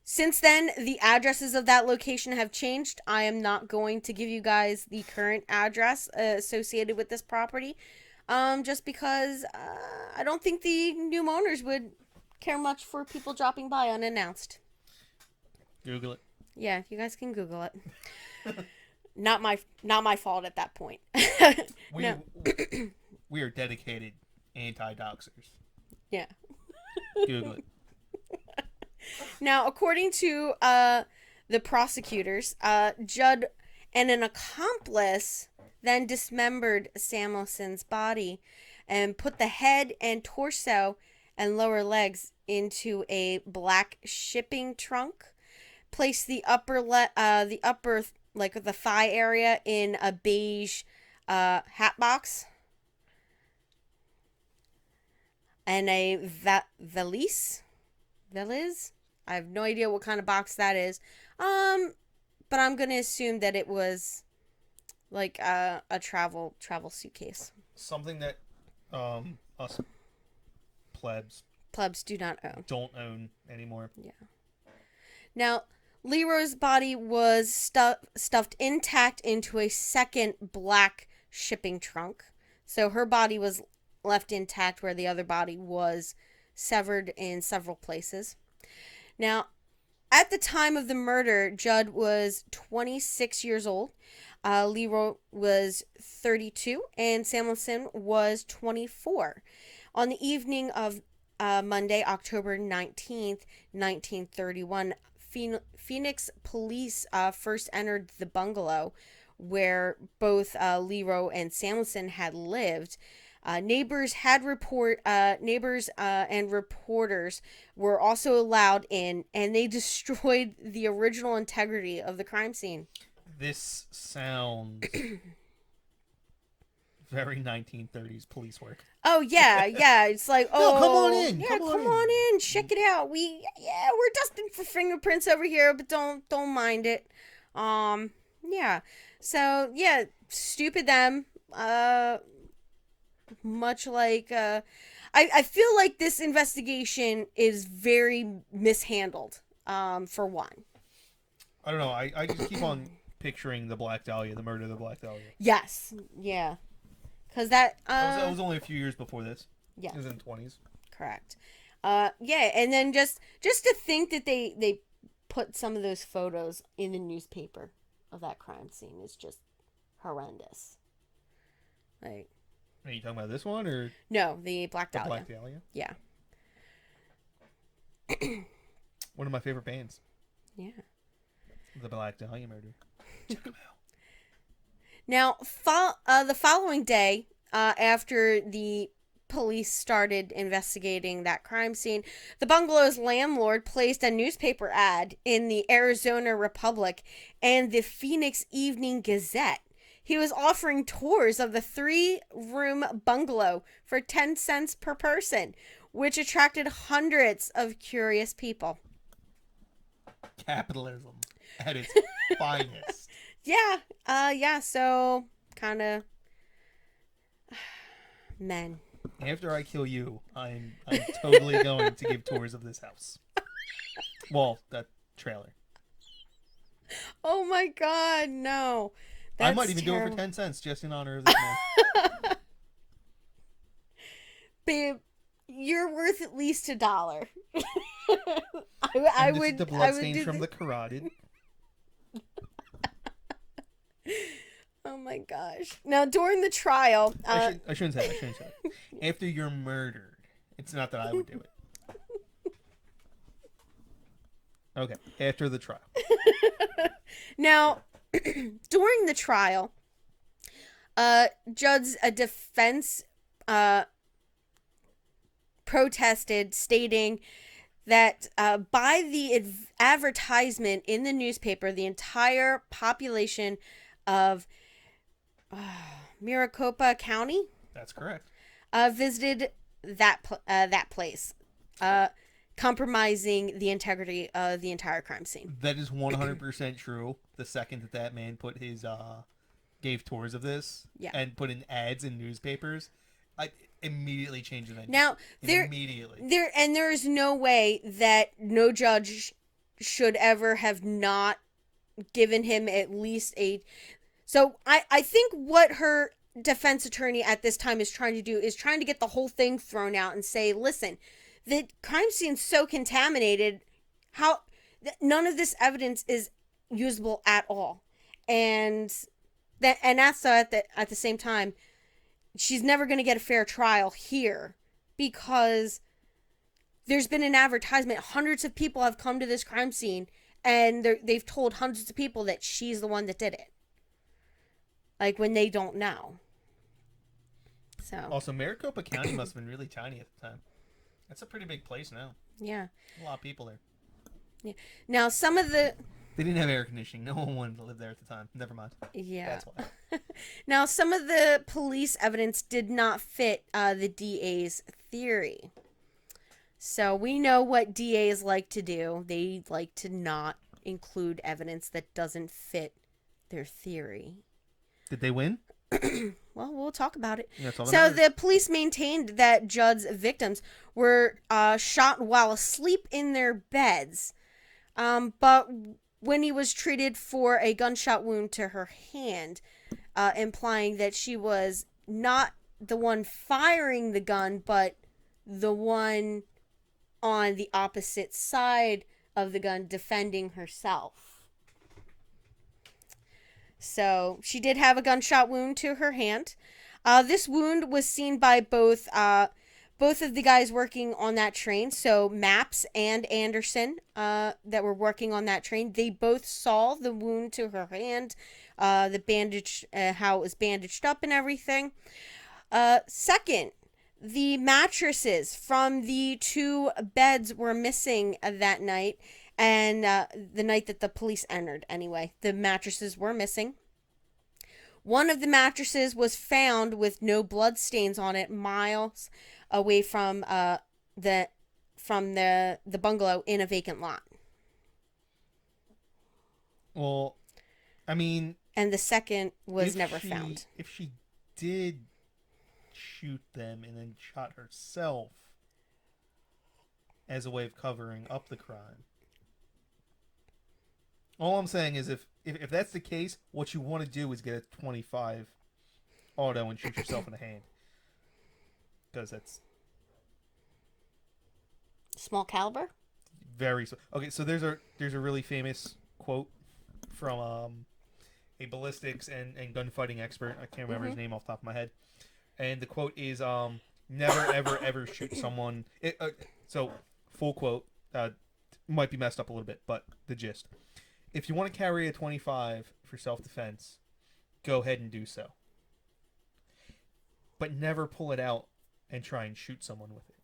Since then, the addresses of that location have changed. I am not going to give you guys the current address associated with this property, just because I don't think the new owners would care much for people dropping by unannounced. Google it. Yeah, you guys can Google it. Not my fault at that point. We are dedicated anti-doxers. Yeah. Google it. Now, according to the prosecutors, Judd and an accomplice then dismembered Samuelson's body and put the head and torso and lower legs into a black shipping trunk. Placed the upper like the thigh area in a beige hat box and a valise. I have no idea what kind of box that is. But I'm gonna assume that it was like a travel suitcase. Something that us plebs do not own. Don't own anymore. Yeah. Now, LeRoi's body was stuffed intact into a second black shipping trunk. So her body was left intact where the other body was severed in several places. Now, at the time of the murder, Judd was 26 years old. LeRoi was 32 and Samuelson was 24. On the evening of Monday, October 19th, 1931, Phoenix police first entered the bungalow where both LeRoi and Samuelson had lived. Neighbors and reporters were also allowed in, and they destroyed the original integrity of the crime scene. This sounds very 1930s police work. Oh yeah. It's like, no, come on in. Yeah, come on in. Check it out. We're dusting for fingerprints over here, but don't mind it. Yeah. So yeah, stupid them. Much like I feel like this investigation is very mishandled. For one. I don't know. I just keep on picturing the Black Dahlia, the murder of the Black Dahlia. Yes. Yeah. Because that was only a few years before this. Yeah. It was in the 20s. Correct. Yeah, and then just to think that they put some of those photos in the newspaper of that crime scene is just horrendous. Like, are you talking about this one or no, the Black Dahlia? Black Dahlia. Yeah. One of my favorite bands. Yeah. The Black Dahlia murder. Check them out. Now, the following day, after the police started investigating that crime scene, the bungalow's landlord placed a newspaper ad in the Arizona Republic and the Phoenix Evening Gazette. He was offering tours of the 3-room bungalow for 10 cents per person, which attracted hundreds of curious people. Capitalism at its finest. Yeah, so kind of men. After I kill you, I'm totally going to give tours of this house. Well, that trailer. Oh my god, no. I might even do it for 10 cents just in honor of this man. Babe, you're worth at least $1. I would. The bloodstains from the carotid. Oh my gosh! Now during the trial, I shouldn't say that. After you're murdered, it's not that I would do it. Okay, after the trial. Now, during the trial, Judd's defense protested, stating that by the advertisement in the newspaper, the entire population of Maricopa County, that's correct, visited that place, compromising the integrity of the entire crime scene. That is 100% true. The second that man put his gave tours of this, and put in ads in newspapers, I immediately changed the venue. Now there is no way that no judge should ever have not given him at least a. So I think what her defense attorney at this time is trying to do is trying to get the whole thing thrown out and say, listen, the crime scene's so contaminated, none of this evidence is usable at all, and that's at the same time, she's never going to get a fair trial here because there's been an advertisement. Hundreds of people have come to this crime scene, and they've told hundreds of people that she's the one that did it. Like, when they don't know. So. Also, Maricopa County must have been really tiny at the time. That's a pretty big place now. Yeah. A lot of people there. Yeah. Now, some of the... They didn't have air conditioning. No one wanted to live there at the time. Never mind. Yeah. That's why. Now, some of the police evidence did not fit the DA's theory. So, we know what DAs like to do. They like to not include evidence that doesn't fit their theory. Did they win? Well, we'll talk about it. So the police maintained that Judd's victims were shot while asleep in their beds. But when he was treated for a gunshot wound to her hand, implying that she was not the one firing the gun, but the one on the opposite side of the gun defending herself. So she did have a gunshot wound to her hand. This wound was seen by both of the guys working on that train. So Maps and Anderson, that were working on that train, they both saw the wound to her hand, the bandage, how it was bandaged up and everything. Second, the mattresses from the 2 beds were missing that night. And the night that the police entered, anyway, the mattresses were missing. One of the mattresses was found with no blood stains on it, miles away from the bungalow in a vacant lot. Well, I mean, and the second was never found. If she did shoot them and then shot herself as a way of covering up the crime. All I'm saying is if that's the case, what you want to do is get a .25 auto and shoot yourself in the hand. Because that's... Small caliber? Very... Okay, so there's a really famous quote from a ballistics and gunfighting expert. I can't remember his name off the top of my head. And the quote is, never, ever, ever shoot someone... So, full quote. Might be messed up a little bit, but the gist. If you want to carry a .25 for self-defense, go ahead and do so. But never pull it out and try and shoot someone with it.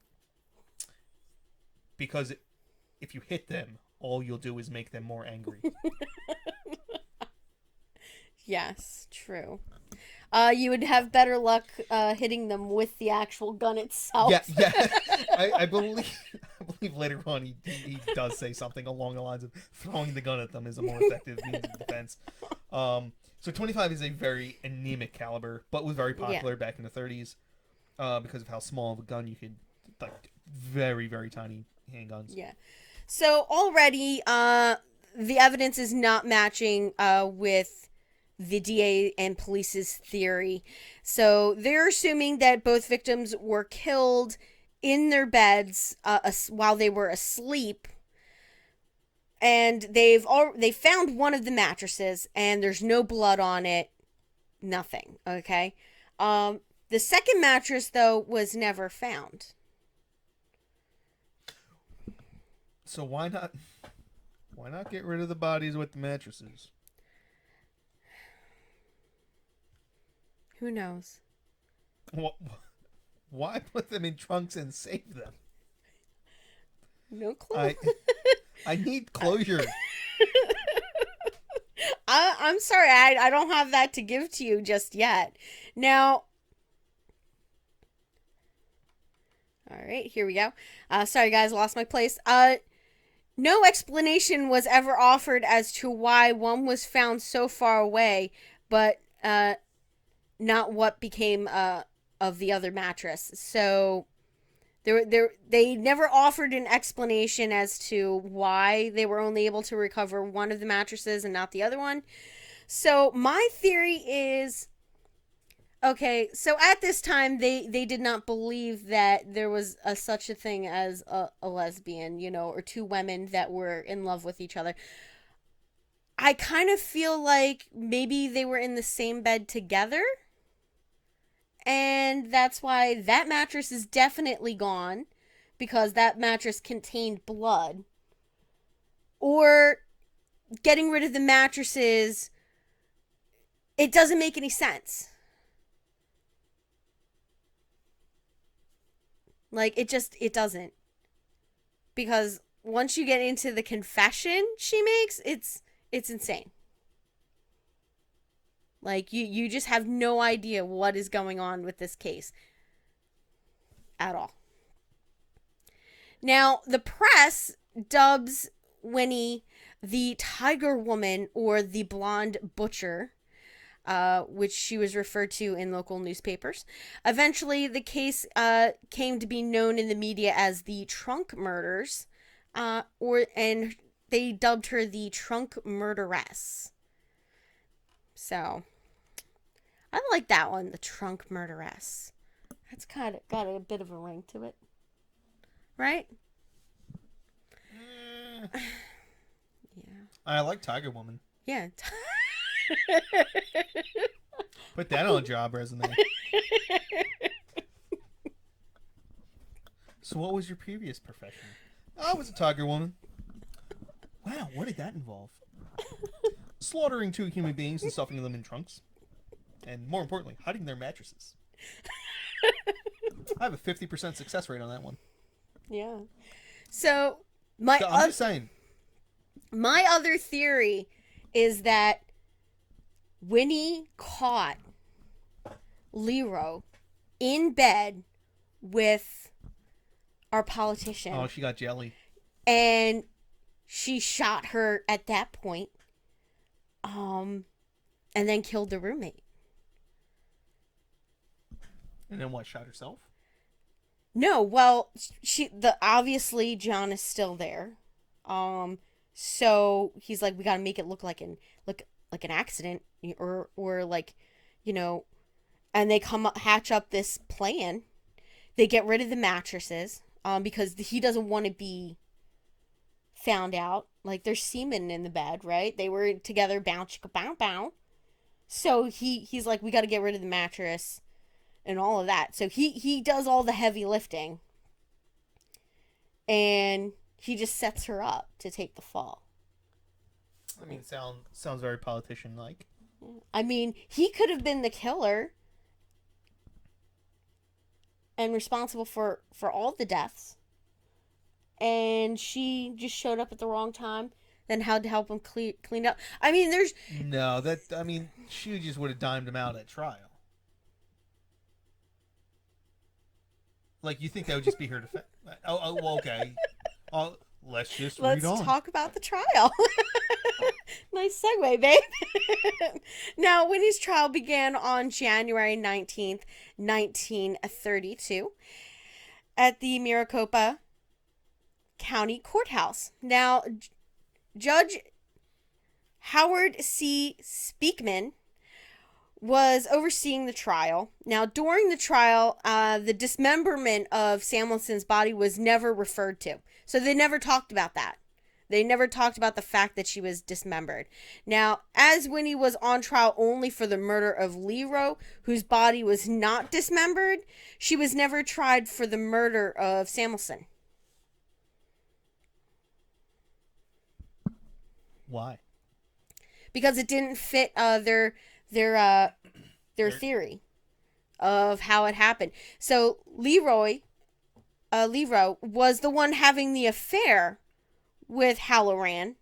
Because if you hit them, all you'll do is make them more angry. Yes, true. You would have better luck hitting them with the actual gun itself. Yeah. I believe later on he does say something along the lines of throwing the gun at them is a more effective means of defense. So 25 is a very anemic caliber, but was very popular back in the 30s because of how small of a gun you could, like, very, very tiny handguns. Yeah. So already the evidence is not matching with the DA and police's theory. So they're assuming that both victims were killed in their beds while they were asleep. And they found one of the mattresses, and there's no blood on it, nothing. Okay, the second mattress though was never found. So why not get rid of the bodies with the mattresses? Who knows? Why put them in trunks and save them? No clue. I need closure. I'm sorry, I don't have that to give to you just yet. Now, all right, here we go. Sorry, guys, lost my place. No explanation was ever offered as to why one was found so far away, but not what became of the other mattress. So they never offered an explanation as to why they were only able to recover one of the mattresses and not the other one. So my theory is, okay, so at this time they did not believe that there was such a thing as a lesbian, or two women that were in love with each other. I kind of feel like maybe they were in the same bed together. And that's why that mattress is definitely gone, because that mattress contained blood. Or getting rid of the mattresses, it doesn't make any sense. Like, it doesn't. Because once you get into the confession she makes, it's insane. Like, you just have no idea what is going on with this case at all. Now, the press dubs Winnie the Tiger Woman, or the Blonde Butcher, which she was referred to in local newspapers. Eventually, the case came to be known in the media as the Trunk Murders, and they dubbed her the Trunk Murderess. So, I like that one, the Trunk Murderess. That's kind of got a bit of a ring to it. Right? Yeah. I like Tiger Woman. Yeah. Put that on a job resume. So what was your previous profession? I was a Tiger Woman. Wow, what did that involve? Slaughtering two human beings and stuffing them in trunks. And more importantly, hiding their mattresses. I have a 50% success rate on that one. Yeah. So, I'm just saying. My other theory is that Winnie caught LeRoi in bed with our politician. Oh, she got jelly. And she shot her at that point. And then killed the roommate. And then what, shot herself? No, well, obviously John is still there. So he's like, we gotta make it look like an accident, or like, and they hatch up this plan. They get rid of the mattresses, because he doesn't want to be found out. Like, there's semen in the bed, right? They were together, bow chicka bow bow. So he's like, we got to get rid of the mattress and all of that. So he does all the heavy lifting, and he just sets her up to take the fall. I mean, sounds very politician-like. I mean, he could have been the killer and responsible for all the deaths. And she just showed up at the wrong time, then had to help him clean up. I mean, she just would have dimed him out at trial. Like, you think that would just be her defense? Okay. Let's read on. Talk about the trial. Nice segue, babe. Now, Winnie's trial began on January 19th, 1932 at the Maricopa County Courthouse. Now, Judge Howard C. Speakman was overseeing the trial. Now, during the trial, the dismemberment of Samuelson's body was never referred to. So they never talked about that. They never talked about the fact that she was dismembered. Now, as Winnie was on trial only for the murder of LeRoi, whose body was not dismembered, she was never tried for the murder of Samuelson. Why? Because it didn't fit their theory of how it happened. So LeRoi was the one having the affair with Halloran.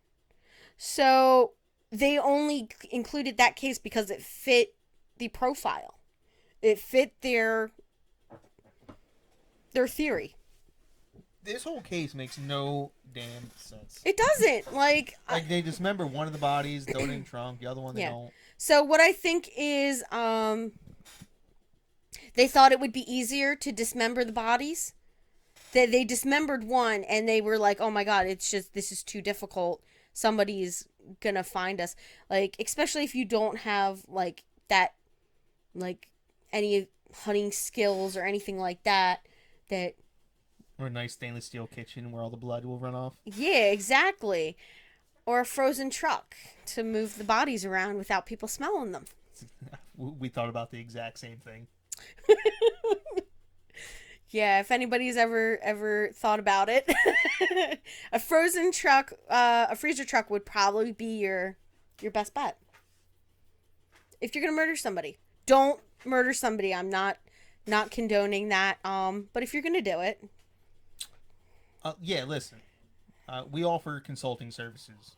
So they only included that case because it fit the profile. It fit their theory. This whole case makes no damn sense. It doesn't. Like they dismember one of the bodies, throw it in the trunk, the other one they don't. So what I think is they thought it would be easier to dismember the bodies. They dismembered one and they were like, oh my god, this is too difficult. Somebody's gonna find us. Like, especially if you don't have like that, like any hunting skills or anything like that. Or a nice stainless steel kitchen where all the blood will run off. Yeah, exactly. Or a frozen truck to move the bodies around without people smelling them. We thought about the exact same thing. Yeah, if anybody's ever thought about it, a frozen truck, a freezer truck would probably be your best bet. If you're gonna murder somebody, don't murder somebody. I'm not condoning that. But if you're gonna do it, yeah, listen, we offer consulting services.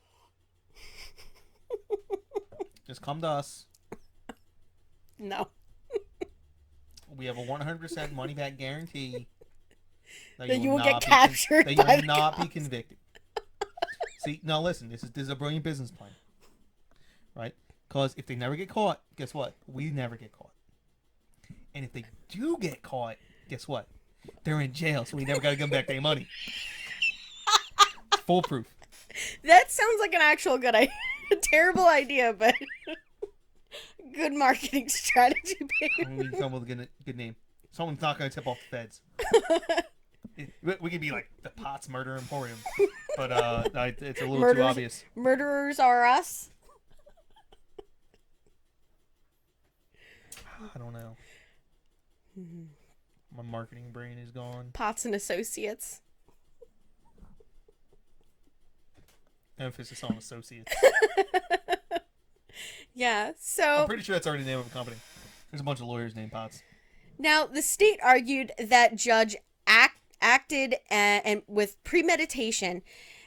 Just come to us. No. We have a 100% money back guarantee that you will get captured. That you will not be convicted. See, now listen, this is a brilliant business plan, right? Because if they never get caught, guess what? We never get caught. And if they do get caught, guess what? They're in jail, so we never got to give them back their money. Foolproof. That sounds like an actual good idea. Terrible idea, but good marketing strategy. We can come with a good name. Someone's not going to tip off the feds. We could be like the Potts Murder Emporium, but it's a little too obvious. Murderers are us. I don't know. My marketing brain is gone. Potts and Associates. Emphasis on associates. Yeah, so I'm pretty sure that's already the name of a company. There's a bunch of lawyers named Potts. Now, the state argued that Judge acted and with premeditation,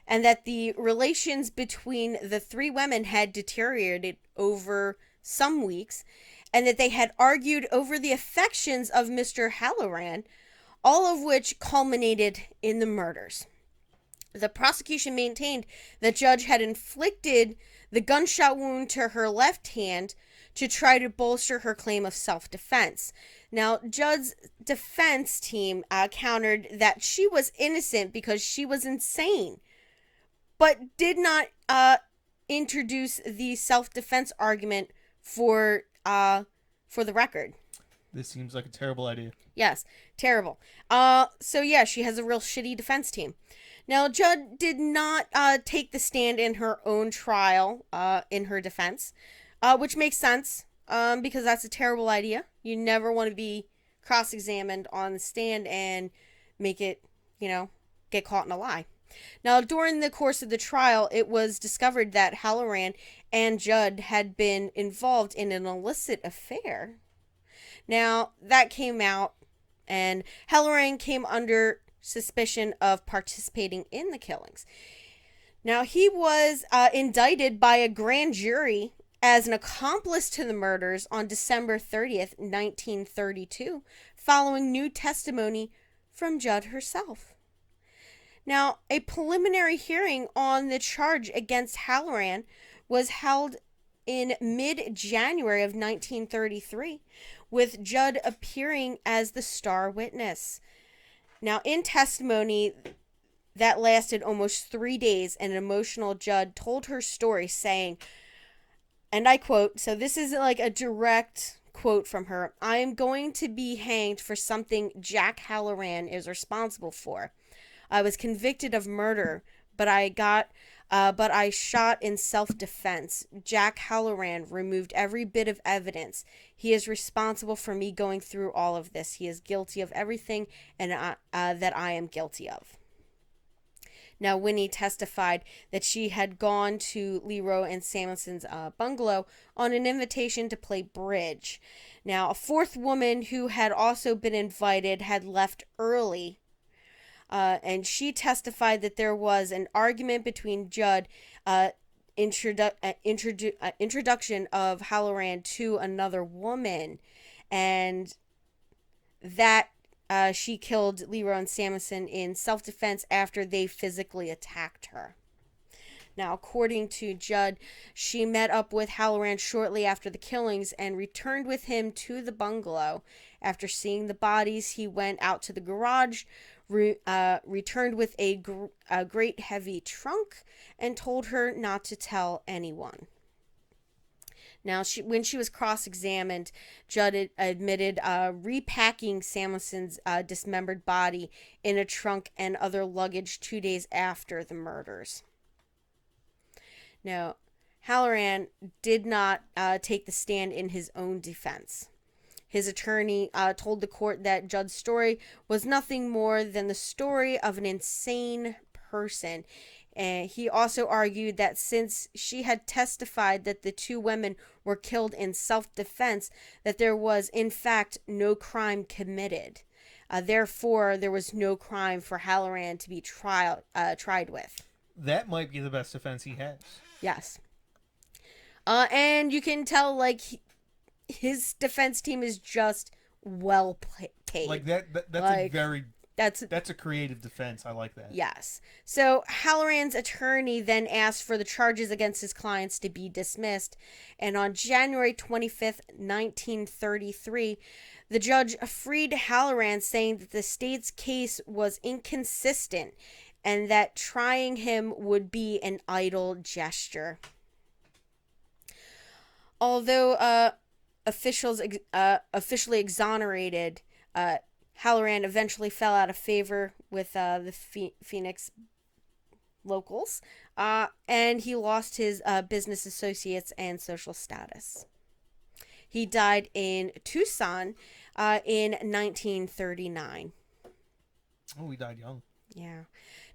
and that the relations between the three women had deteriorated over some weeks, and that they had argued over the affections of Mr. Halloran, all of which culminated in the murders. The prosecution maintained that Judge had inflicted the gunshot wound to her left hand to try to bolster her claim of self-defense. Now, Judd's defense team countered that she was innocent because she was insane, but did not introduce the self-defense argument for the record. This seems like a terrible idea. Yes, terrible. So yeah, she has a real shitty defense team. Now, Judd did not take the stand in her own trial in her defense, which makes sense because that's a terrible idea. You never want to be cross-examined on the stand and make it, get caught in a lie. Now, during the course of the trial, it was discovered that Halloran and Judd had been involved in an illicit affair. Now, that came out, and Halloran came under suspicion of participating in the killings. Now, he was indicted by a grand jury as an accomplice to the murders on December 30th, 1932, following new testimony from Judd herself. Now, a preliminary hearing on the charge against Halloran was held in mid-January of 1933, with Judd appearing as the star witness. Now, in testimony that lasted almost 3 days, an emotional Judd told her story, saying, and I quote, so this is like a direct quote from her. "I am going to be hanged for something Jack Halloran is responsible for. I was convicted of murder, but I shot in self-defense. Jack Halloran removed every bit of evidence. He is responsible for me going through all of this. He is guilty of everything that I am guilty of." Now, Winnie testified that she had gone to LeRoi and Samuelson's bungalow on an invitation to play bridge. Now, a fourth woman who had also been invited had left early, and she testified that there was an argument between Judd, introduction of Halloran to another woman, and that she killed LeRoi and Samuelson in self-defense after they physically attacked her. Now, according to Judd, she met up with Halloran shortly after the killings and returned with him to the bungalow. After seeing the bodies, he went out to the garage, returned with a great heavy trunk, and told her not to tell anyone. Now, when she was cross-examined, Judd admitted repacking Samuelson's dismembered body in a trunk and other luggage 2 days after the murders. Now, Halloran did not take the stand in his own defense. His attorney told the court that Judd's story was nothing more than the story of an insane person. And he also argued that since she had testified that the two women were killed in self-defense, that there was, in fact, no crime committed. Therefore, there was no crime for Halloran to be tried with. That might be the best defense he has. Yes. And you can tell, like, his defense team is just well paid. Like, that's like, a very... That's a creative defense. I like that. Yes. So Halloran's attorney then asked for the charges against his clients to be dismissed. And on January 25th, 1933, the judge freed Halloran, saying that the state's case was inconsistent and that trying him would be an idle gesture. Although officials officially exonerated, Halloran eventually fell out of favor with the Phoenix locals, and he lost his business associates and social status. He died in Tucson in 1939. Oh, he died young. Yeah.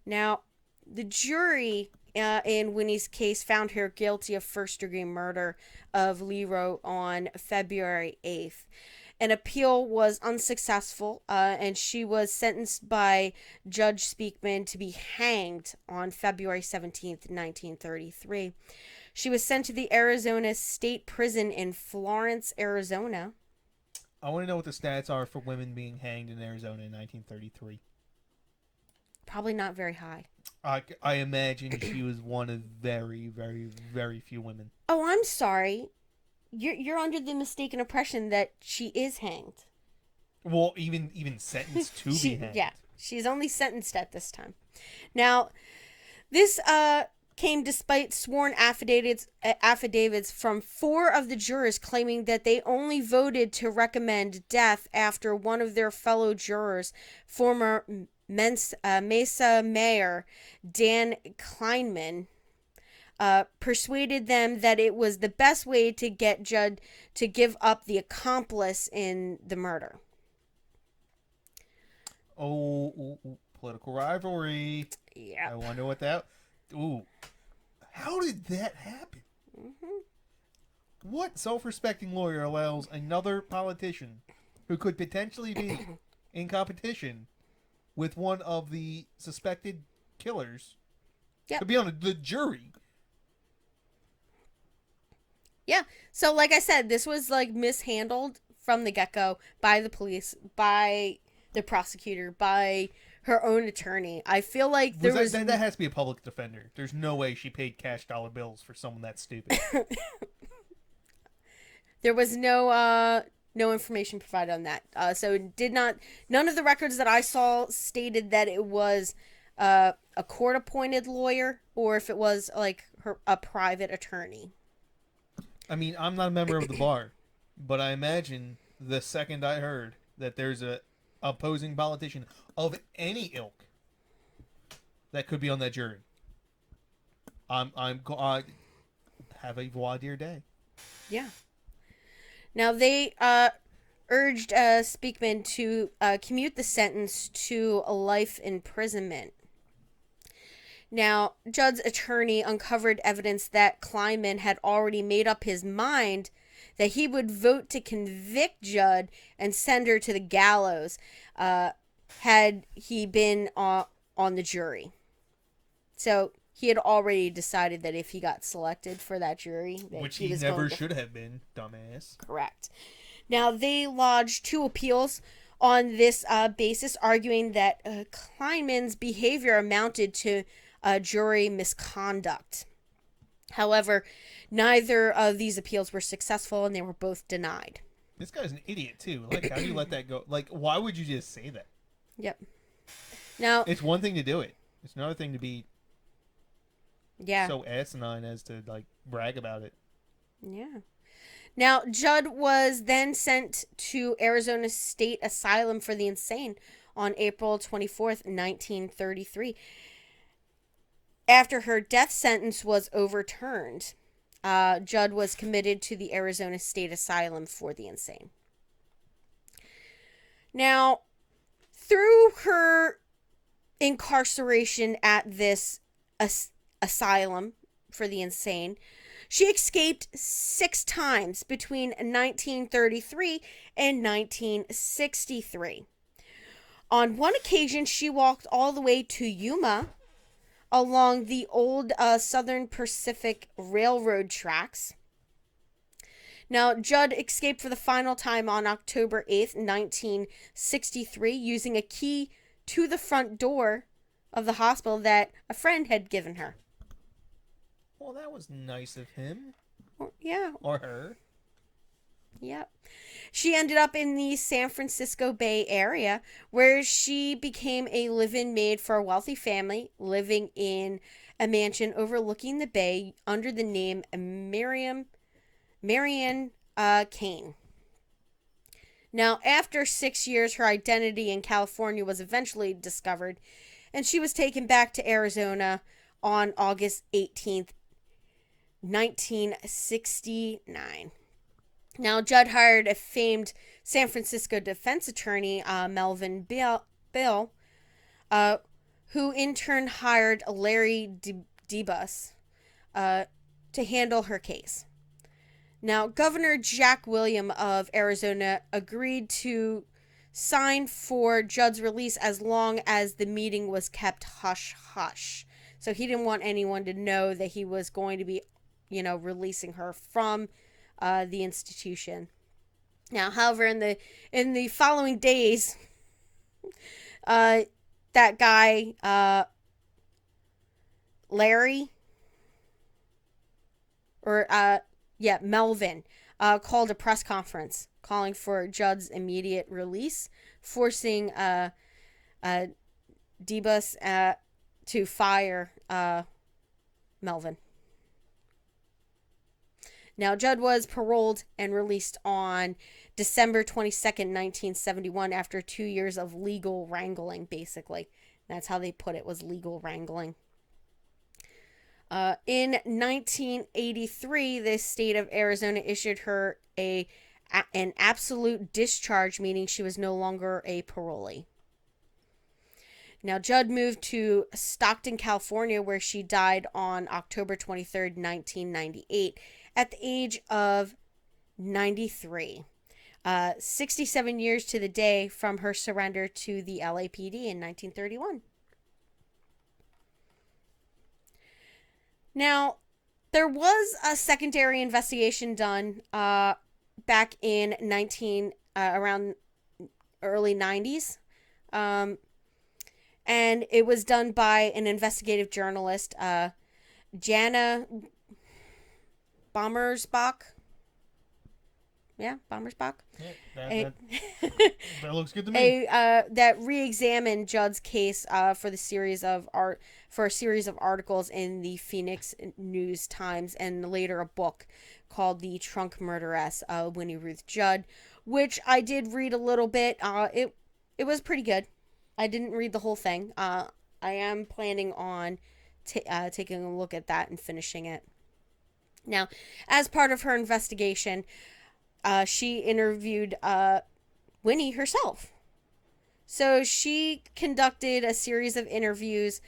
Now, the jury in Winnie's case found her guilty of first-degree murder of LeRoi on February 8th. An appeal was unsuccessful, and she was sentenced by Judge Speakman to be hanged on February 17th, 1933. She was sent to the Arizona State Prison in Florence, Arizona. I want to know what the stats are for women being hanged in Arizona in 1933. Probably not very high. I imagine she was one of very, very, very few women. Oh, I'm sorry. You're under the mistaken impression that she is hanged. Well, even sentenced to be hanged. Yeah, she's only sentenced at this time. Now, this came despite sworn affidavits from 4 of the jurors claiming that they only voted to recommend death after one of their fellow jurors, former Mesa Mayor Dan Kleinman, persuaded them that it was the best way to get Judd to give up the accomplice in the murder. Oh, political rivalry. Yeah. I wonder what that... Ooh. How did that happen? Mm-hmm. What self-respecting lawyer allows another politician who could potentially be in competition with one of the suspected killers to be on the jury? Yeah. So, like I said, this was, like, mishandled from the get-go by the police, by the prosecutor, by her own attorney. I feel like there was... That has to be a public defender. There's no way she paid cash dollar bills for someone that stupid. There was no information provided on that. So it did not... None of the records that I saw stated that it was a court-appointed lawyer or if it was, like, a private attorney. I mean, I'm not a member of the bar, but I imagine the second I heard that there's a opposing politician of any ilk that could be on that jury, I have a voir dire day. Yeah. Now they urged Speakman to commute the sentence to a life imprisonment. Now, Judd's attorney uncovered evidence that Kleinman had already made up his mind that he would vote to convict Judd and send her to the gallows had he been on the jury. So he had already decided that if he got selected for that jury, that which he was never should have been, dumbass. Correct. Now, they lodged 2 appeals on this basis, arguing that Kleinman's behavior amounted to jury misconduct. However, neither of these appeals were successful, and they were both denied. This guy's an idiot, too. Like, how do you let that go? Like, why would you just say that? Yep. Now, it's one thing to do it. It's another thing to be so asinine as to, like, brag about it. Yeah. Now, Judd was then sent to Arizona State Asylum for the Insane on April 24th, 1933. After her death sentence was overturned, Judd was committed to the Arizona State Asylum for the Insane. Now, through her incarceration at this asylum for the insane, she escaped 6 times between 1933 and 1963. On one occasion, she walked all the way to Yuma along the old Southern Pacific Railroad tracks. Now, Judd escaped for the final time on October 8th, 1963, using a key to the front door of the hospital that a friend had given her. Well, that was nice of him. Yeah. Or her. Yep. She ended up in the San Francisco Bay Area, where she became a live-in maid for a wealthy family living in a mansion overlooking the bay under the name Marian Kane. Now, after 6 years, her identity in California was eventually discovered, and she was taken back to Arizona on August 18th, 1969. Now, Judd hired a famed San Francisco defense attorney, Melvin Bill, who in turn hired Larry Debus to handle her case. Now, Governor Jack William of Arizona agreed to sign for Judd's release as long as the meeting was kept hush-hush. So he didn't want anyone to know that he was going to be, releasing her from the institution. Now, however, in the following days, that guy, Melvin, called a press conference calling for Judd's immediate release, forcing Debus to fire Melvin. Now, Judd was paroled and released on December 22nd, 1971, after 2 years of legal wrangling, basically. That's how they put it, was legal wrangling. In 1983, the state of Arizona issued her an absolute discharge, meaning she was no longer a parolee. Now, Judd moved to Stockton, California, where she died on October 23rd, 1998, at the age of 93. 67 years to the day from her surrender to the LAPD in 1931. Now, there was a secondary investigation done back in around early 90s. And it was done by an investigative journalist, Jana Bommersbach. Yeah, Bommersbach. Yeah, that looks good to me. That re-examined Judd's case for a series of articles in the Phoenix News Times, and later a book called The Trunk Murderess, Winnie Ruth Judd, which I did read a little bit. It was pretty good. I didn't read the whole thing. I am planning on taking a look at that and finishing it. Now, as part of her investigation, she interviewed Winnie herself. So she conducted a series of interviews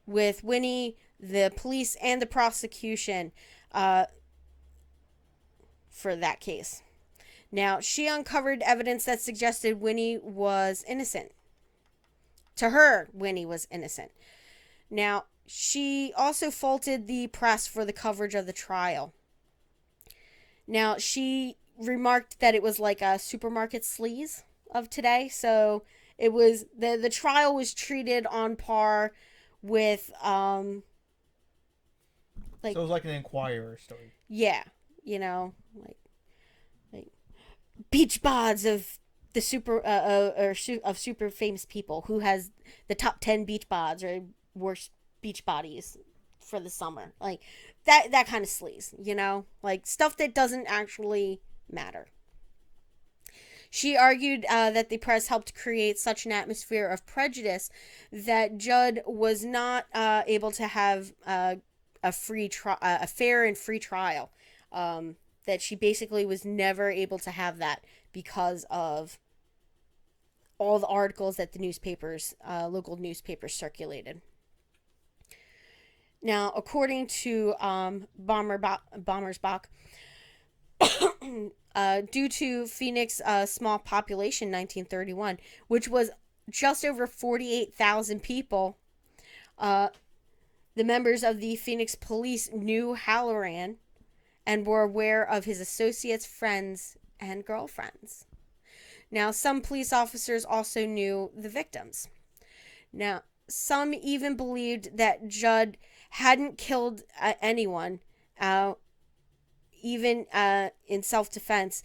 with Winnie, the police, and the prosecution for that case. Now, she uncovered evidence that suggested Winnie was innocent. To her, Winnie was innocent. Now, she also faulted the press for the coverage of the trial. Now, she remarked that it was like a supermarket sleaze of today. So it was the trial was treated on par with so it was like an Inquirer story. Yeah, like beach bods of the super of super famous people who has the top 10 beach bods or worst beach bodies for the summer, like that kind of sleaze, like stuff that doesn't actually matter. She argued that the press helped create such an atmosphere of prejudice that Judd was not able to have a fair and free trial. That she basically was never able to have that because of all the articles that the newspapers, local newspapers, circulated. Now, according to Bommersbach, due to Phoenix small population 1931, which was just over 48,000 people, the members of the Phoenix police knew Halloran and were aware of his associates, friends, and girlfriends. Now, some police officers also knew the victims. Now, some even believed that Judd hadn't killed anyone, even in self-defense,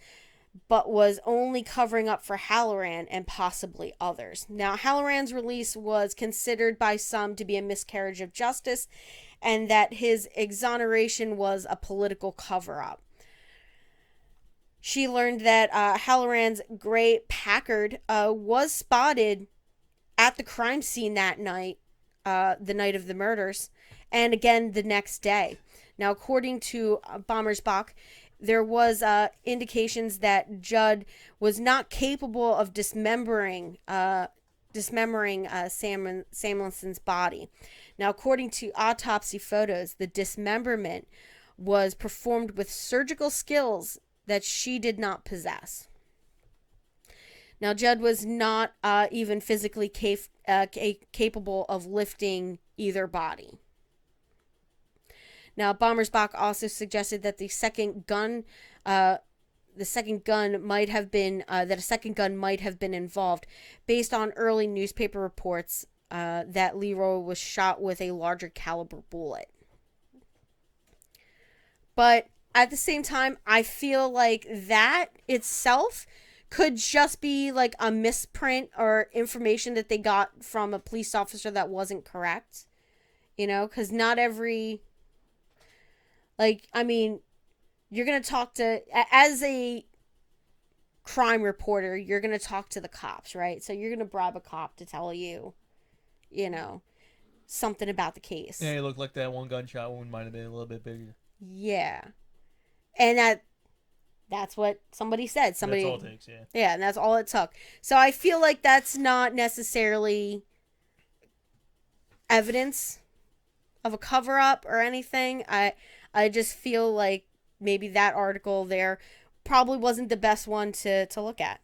but was only covering up for Halloran and possibly others. Now, Halloran's release was considered by some to be a miscarriage of justice, and that his exoneration was a political cover-up. She learned that Halloran's gray Packard was spotted at the crime scene that night, the night of the murders, and again the next day. Now, according to Bommersbach, there was indications that Judd was not capable of dismembering Samuelson's body. Now, according to autopsy photos, the dismemberment was performed with surgical skills that she did not possess. Now, Judd was not even physically capable of lifting either body. Now, Bommersbach also suggested that a second gun might have been involved, based on early newspaper reports that LeRoi was shot with a larger caliber bullet. But at the same time, I feel like that itself could just be like a misprint or information that they got from a police officer that wasn't correct. Because not every... you're going to talk to... As a crime reporter, you're going to talk to the cops, right? So you're going to bribe a cop to tell you, something about the case. Yeah, it looked like that one gunshot wound might have been a little bit bigger. Yeah. And that's what somebody said. That's all it takes, yeah. Yeah, and that's all it took. So I feel like that's not necessarily evidence of a cover-up or anything. I just feel like maybe that article there probably wasn't the best one to look at.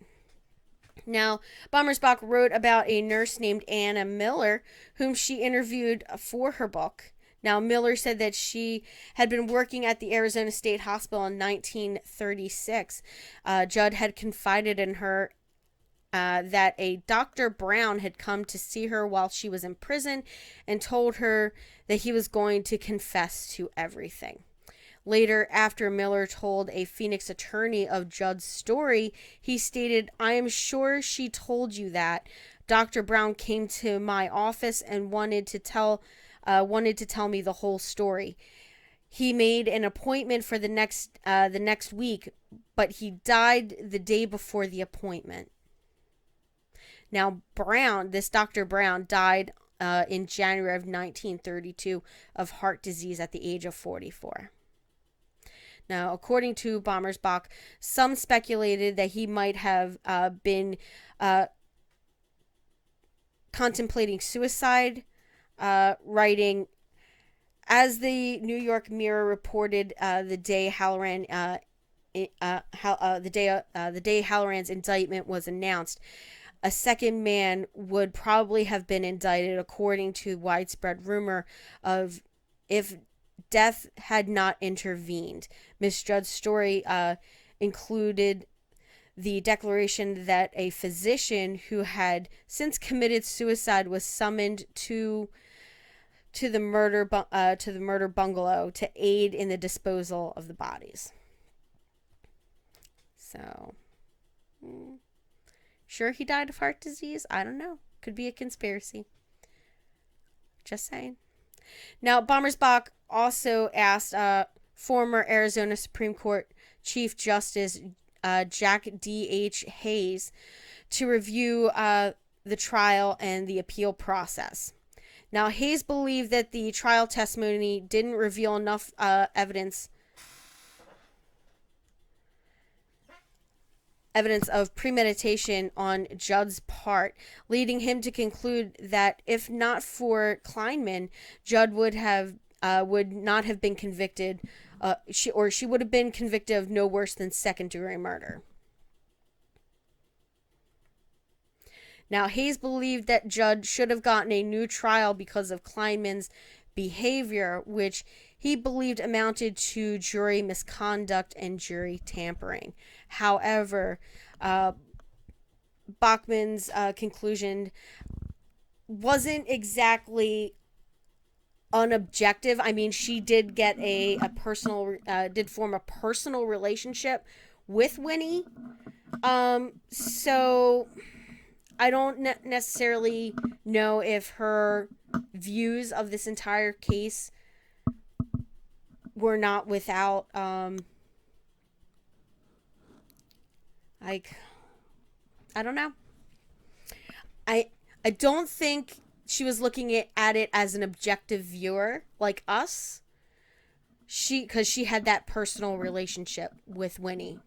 Now, Bommersbach wrote about a nurse named Anna Miller, whom she interviewed for her book. Now, Miller said that she had been working at the Arizona State Hospital in 1936. Judd had confided in her that a Dr. Brown had come to see her while she was in prison and told her that he was going to confess to everything. Later, after Miller told a Phoenix attorney of Judd's story, he stated, "I am sure she told you that. Dr. Brown came to my office and wanted to tell me the whole story. he made an appointment for the next week, but he died the day before the appointment. Now, this Dr. Brown died in January of 1932 of heart disease at the age of 44. Now, according to Bommersbach, some speculated that he might have been contemplating suicide, writing, as the New York Mirror reported the day Halloran's indictment was announced, a second man would probably have been indicted, according to widespread rumor of if death had not intervened. Miss Judd's story included the declaration that a physician who had since committed suicide was summoned to the murder bungalow to aid in the disposal of the bodies. So, sure he died of heart disease? I don't know. Could be a conspiracy. Just saying. Now, Bommersbach also asked former Arizona Supreme Court Chief Justice Jack D.H. Hayes to review the trial and the appeal process. Now, Hayes believed that the trial testimony didn't reveal enough evidence of premeditation on Judd's part, leading him to conclude that if not for Kleinman, Judd would not have been convicted, she would have been convicted of no worse than second-degree murder. Now, Hayes believed that Judd should have gotten a new trial because of Kleinman's behavior, which he believed amounted to jury misconduct and jury tampering. However, Bachman's conclusion wasn't exactly unobjective. I mean, she did get did form a personal relationship with Winnie. So I don't necessarily know if her views of this entire case were not without, I don't know. I don't think she was looking at it as an objective viewer like us. Because she had that personal relationship with Winnie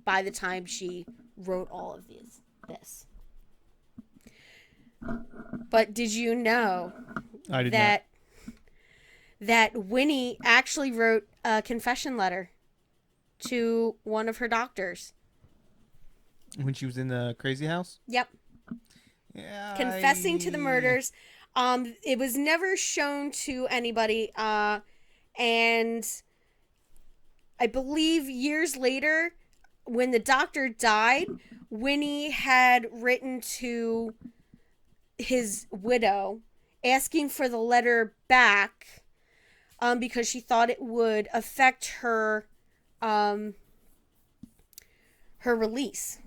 by the time she wrote all of this. But did you know that Winnie actually wrote a confession letter to one of her doctors? When she was in the crazy house? Yep. Yeah. Confessing to the murders. It was never shown to anybody. And I believe years later, when the doctor died, Winnie had written to his widow asking for the letter back, because she thought it would affect her release.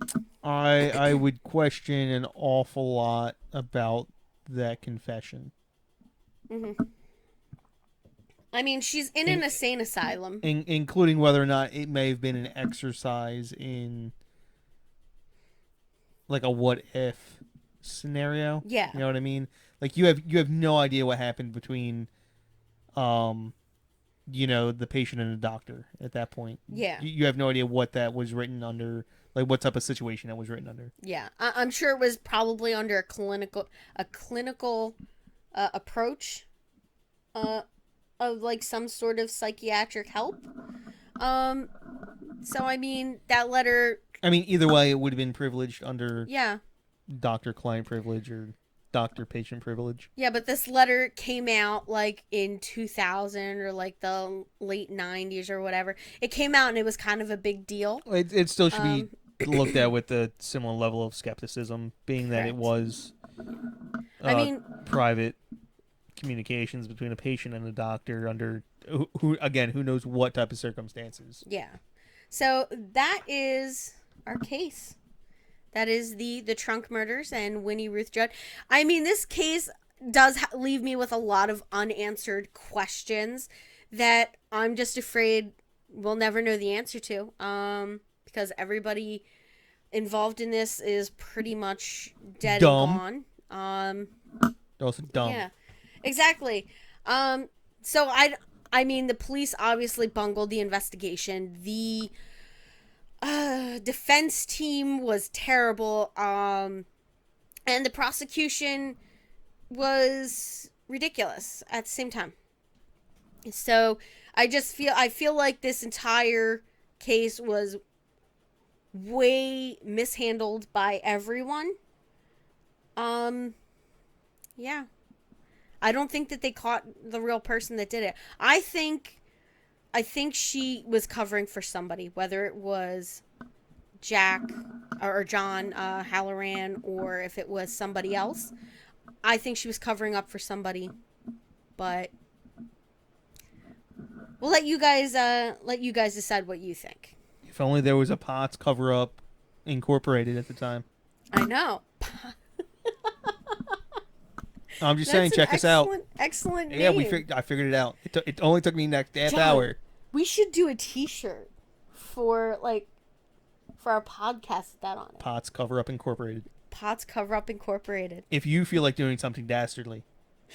I would question an awful lot about that confession. Mm-hmm. I mean, she's in an insane asylum. Including whether or not it may have been an exercise in like a what if scenario. Yeah. You know what I mean? Like you have no idea what happened between the patient and the doctor at that point. Yeah. You have no idea what that was written under, like what type of situation that was written under. Yeah. I'm sure it was probably under a clinical approach of like some sort of psychiatric help. So I mean, that letter, I mean, either way it would have been privileged under doctor-client privilege or doctor-patient privilege. Yeah, but this letter came out like in 2000 or like the late 90s or whatever. It came out and it was kind of a big deal. It still should be looked at with a similar level of skepticism, being that it was private communications between a patient and a doctor under who knows what type of circumstances. Yeah. So that is our case. That is the Trunk murders and Winnie Ruth Judd. I mean, this case does leave me with a lot of unanswered questions that I'm just afraid we'll never know the answer to. Because everybody involved in this is pretty much dead Dumb. and gone. Also dumb. Yeah, exactly. So I mean, the police obviously bungled the investigation. The defense team was terrible. And the prosecution was ridiculous at the same time. So I feel like this entire case was way mishandled by everyone. Yeah. I don't think that they caught the real person that did it. I think she was covering for somebody, whether it was Jack or John Halloran, or if it was somebody else. I think she was covering up for somebody, but we'll let you guys decide what you think. If only there was a Potts cover up incorporated at the time. I know. I'm just saying, check us out. Excellent name. Yeah, I figured it out. It only took me next half hour. We should do a T-shirt for our podcast with that on it. Potts Cover Up Incorporated. Potts Cover Up Incorporated. If you feel like doing something dastardly,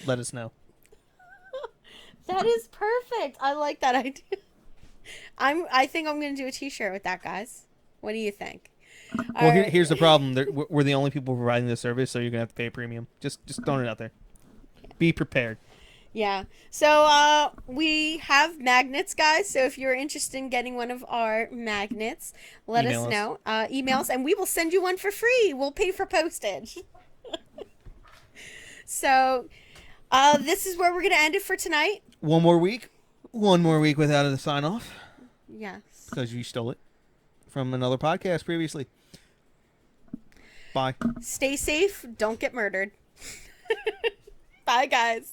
let us know. That is perfect. I like that idea. I think I'm gonna do a T-shirt with that, guys. What do you think? Well, here's the problem. We're the only people providing this service, so you're gonna have to pay a premium. Just throwing it out there. Be prepared. Yeah. So we have magnets, guys. So if you're interested in getting one of our magnets, let us know. Email us, and we will send you one for free. We'll pay for postage. So this is where we're gonna end it for tonight. One more week without a sign off. Yes. Because you stole it from another podcast previously. Bye. Stay safe. Don't get murdered. Bye, guys.